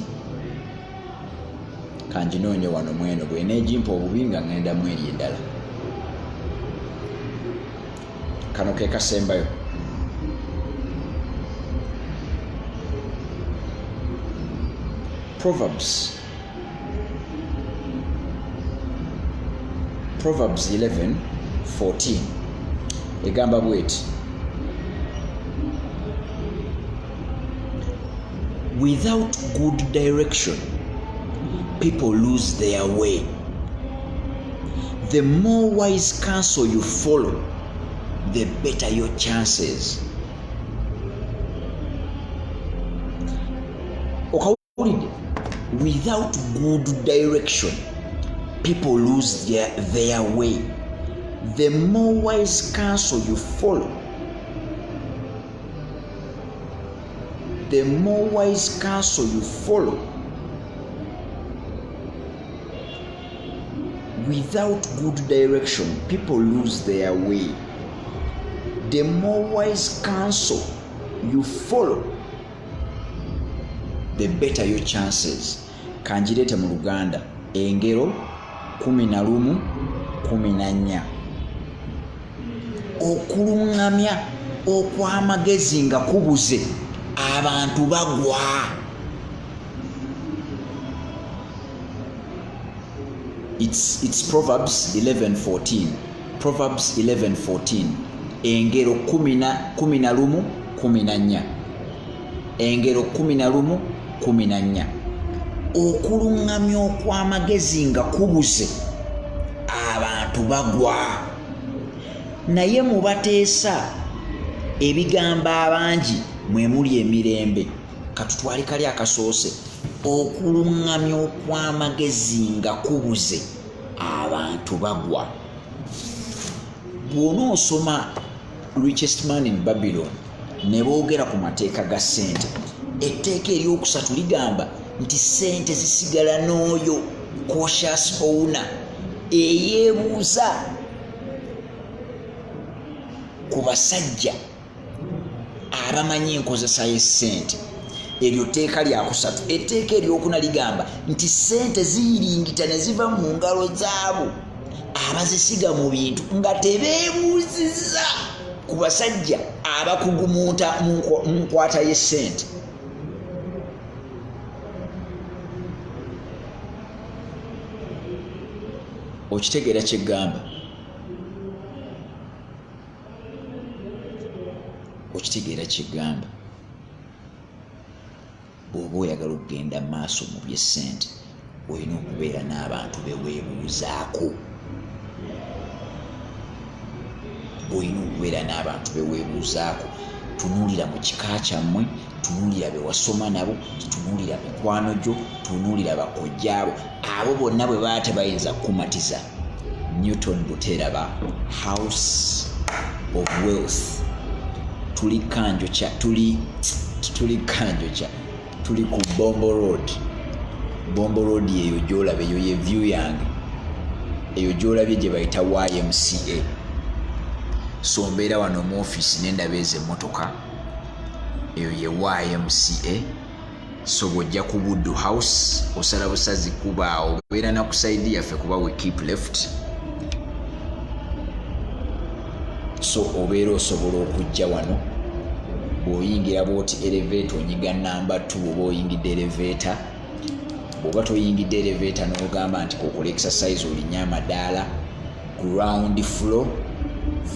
Speaker 1: Kanjinoonye wano mweno bwe neegimpa obubi nga ngenda mu eri eddala. Kano ke kasembayo. Proverbs 11:14 egamba bweti, without good direction people lose their way. The more wise counsel you follow, the better your chances. Okawulidde, without good direction people lose their way. The more wise counsel you follow, the more wise counsel you follow, Without good direction, people lose their way. The more wise counsel you follow, the better your chances. Kanjirete mu Luganda, engero 11:14. Okulungamya okw'amagezi nga kubuze, abantu bagwa. It's Proverbs 11:14. Proverbs 11:14. Engero 11:14. Engero 11:14. Okulungamya okw'amagezi nga kubuze, abantu bagwa. Naye mubateesa ebigambo abangi mwe muli emirembe. Katutwale kali akasoose. Okulungamya okw'amagezi nga kubuze, abantu bagwa. Bw'ona osoma Richest Man in Babylon ne boogera ku mateeka ga ssente, etteeka eryokusatu ligamba nti ssente zisigala n'oyo cautious owner eyeebuuza ku basajja abamanyi enkozesa y'essente. Eryo tteeka lya kusatu. Etteeka eryokuna ligamba nti ssente ziyiringita ne ziva mu ngalo zaabo abazisiga mu bintu nga tebeebuuzizza ku basajja abakugumuuta mu nkwata y'essente. Okitegeera kyegamba? Okitegeera kyegamba? Bw'oba oyagala okugenda maaso mu by'essente, olina okubeera n'abantu beweebuuzaako. Olina okubeera n'abantu beweebuuzaako. Tunuulira mu kika kyammwe, tunuulira be wasoma nabo, tunuulira mikwano gyo, tunuulira bakojjaabo. Abo bonna bwe baba tebayinza kukumatiza. Newton Butera ba House of Wealth. Tuli kanjo kya, tuli ku Bombo Road. Bombo Road yeyo gy'olaba, eyo ye view yange. Eyo gy'olabye gye bayita YMCA. So mbeera wano mu office n'endaba ezo emmotoka. Eyo ye YMCA. So bw'ojja ku Wood House osala busazi kuba obeera na ku side yaffe kuba we keep left. So obeera osobola okujja wano. Bw'oyingira bw'oti elevator onyiga namba 2 oba oyingidde elevator. Bw'oba toyingidde elevator n'ogamba nti kokola exercise olinya amadaala. Ground floor,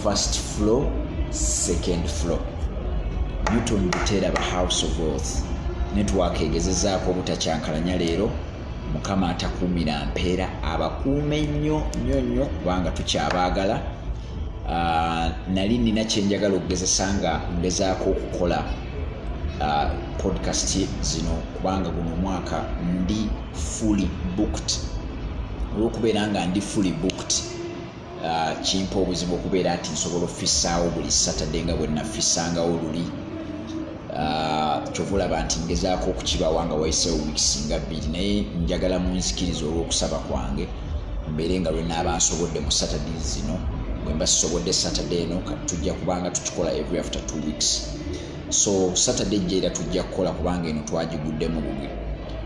Speaker 1: first floor, second floor. Newton Butera ba House of Wealth. Network egezezaako obutakyankalanya leero. Mukama atakuumira mpeera, abakuume nnyo kubanga tukyabaagala. Nali nina kyenjagala okugezesa nga ngezaako okukola podcast zino kubanga guno omwaka ndi fully booked. Olw'okubeera nga ndi fully booked, kimpa obuzibu okubeera nti nsobola ofissaawo buli Saturday nga bwe nafissangawo luli. Kyova olaba nti ngezaako okukibawa nga wayiseewo wiiki nga 2, naye njagala munzikiriza olw'okusaba kwange mbeere nga lwe naaba nsobodde mu Saturday zino. Bwe mba sisobodde Saturday eno tujja kubanga tukikola every after 2 weeks. So Saturday gyera tujja kukola kubanga eno twagiguddemu bugwe.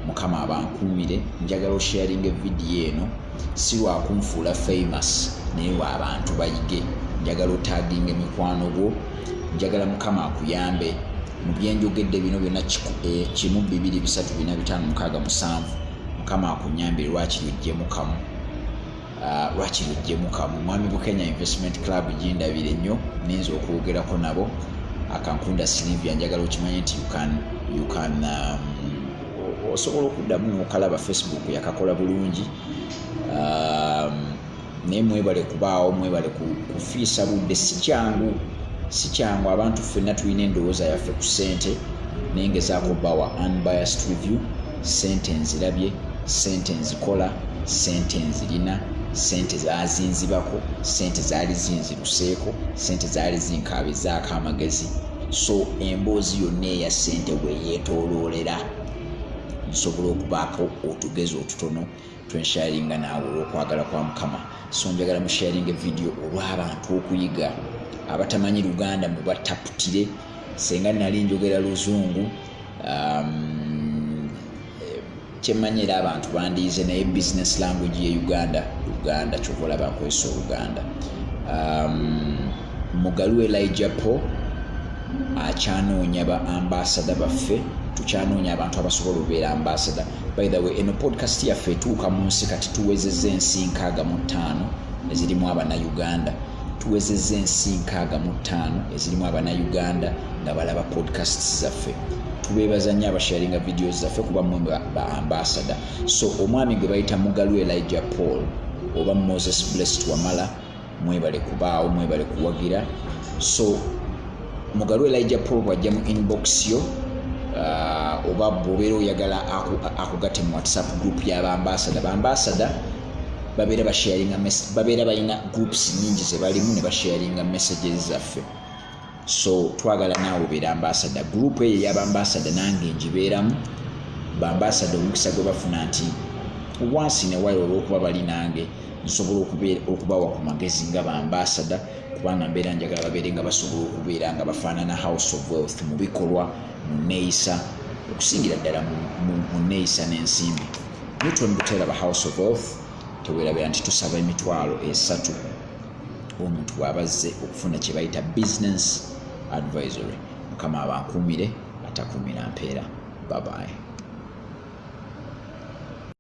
Speaker 1: Mukama abankuumire. Njagala osharinga vidiyo eno si lwa kunfuula famous naye lwa abantu bayige. Njagala otaginga emikwano gwo. Njagala Mukama akuyambe mu byenjogedde bino byonna 1 2 3 4 5 6 7. Mukama akunyambire lwaki lujjemu kamu. Lwaki lujjemu kamu. Mwami Bukenya Investment Club gindabire nnyo, ninza okwogerako nabo. Akankunda Sylvia, njagala okimanye nti you can osobola okuddamu okalaba Facebook yakakola bulungi. Naye mwebale kubaawo, mwebale kufiisa budde. Si kyangu abantu ffenna tulina endowooza yaffe ku ssente, naye ngezaako bawa unbiased review. Ssente nzirabye, ssente nzikola, ssente nzirina, ssente zazinzibako, ssente zaali zinziruseeko, ssente zaali zinkaabizaako amagezi. So emboozi yonna eya ssente bwe yeetooloolera nsobola okubaako otugezi otutono twensharinga naawe olw'okwagala kwa Mukama. So njagala musharinga video olw'abantu okuyiga abatamanyi Luganda mubataputire. Senga nali njogera Luzungu kyemanyira abantu bandiize naye business language ye Uganda kyovola bakozesa Oluganda. Mugalu Elijah Paul akyanoonya ba ambassador baffe, tukyanoonya abantu abasobola okubeera ambassador. By the way, eno podcast yaffe etuuka mu nsi kati tuwezezza ensi 65 ezirimu Abannayuganda. Tuwezezza ensi 65 ezirimu Abannayuganda nga balaba podcasts zaffe. Tubeebaza nnyo abasharinga videos zaffe kuba mmwe ba ambassador. So omwami gwe bayita Mugalu Elijah Paul oba Moses Blessed Wamala, mwebale kubaawo, mwebale kuwagira. So Mugalu Elijah Paul bwajja mu inbox yo oba bw'obeera oyagala akugatte mu WhatsApp group y'abambasada. Bambasada babeera basharinga babeera balina groups nyingi ze balimu ne basharinga messages zaffe. So twagala naawe obeera ambasada. Group eyo y'abambasada nange ngibeeramu. Bambasada omukisa gwe bafuna nti once in a while olw'okuba bali nange nsobola okubawa ku magezi nga bambasada, kubanga mbeera njagala babeere nga basobola okubeera nga bafaanana House of Wealth mu bikolwa, mu neeyisa, okusingira ddala mu neeyisa n'ensimbi. Newton Butera ba House of Wealth teweerabira nti tusaba $3,000 omuntu bw'abazze okufuna kye bayita business advisory. Mukama abankuumire atakuumira mpeera. Bye bye.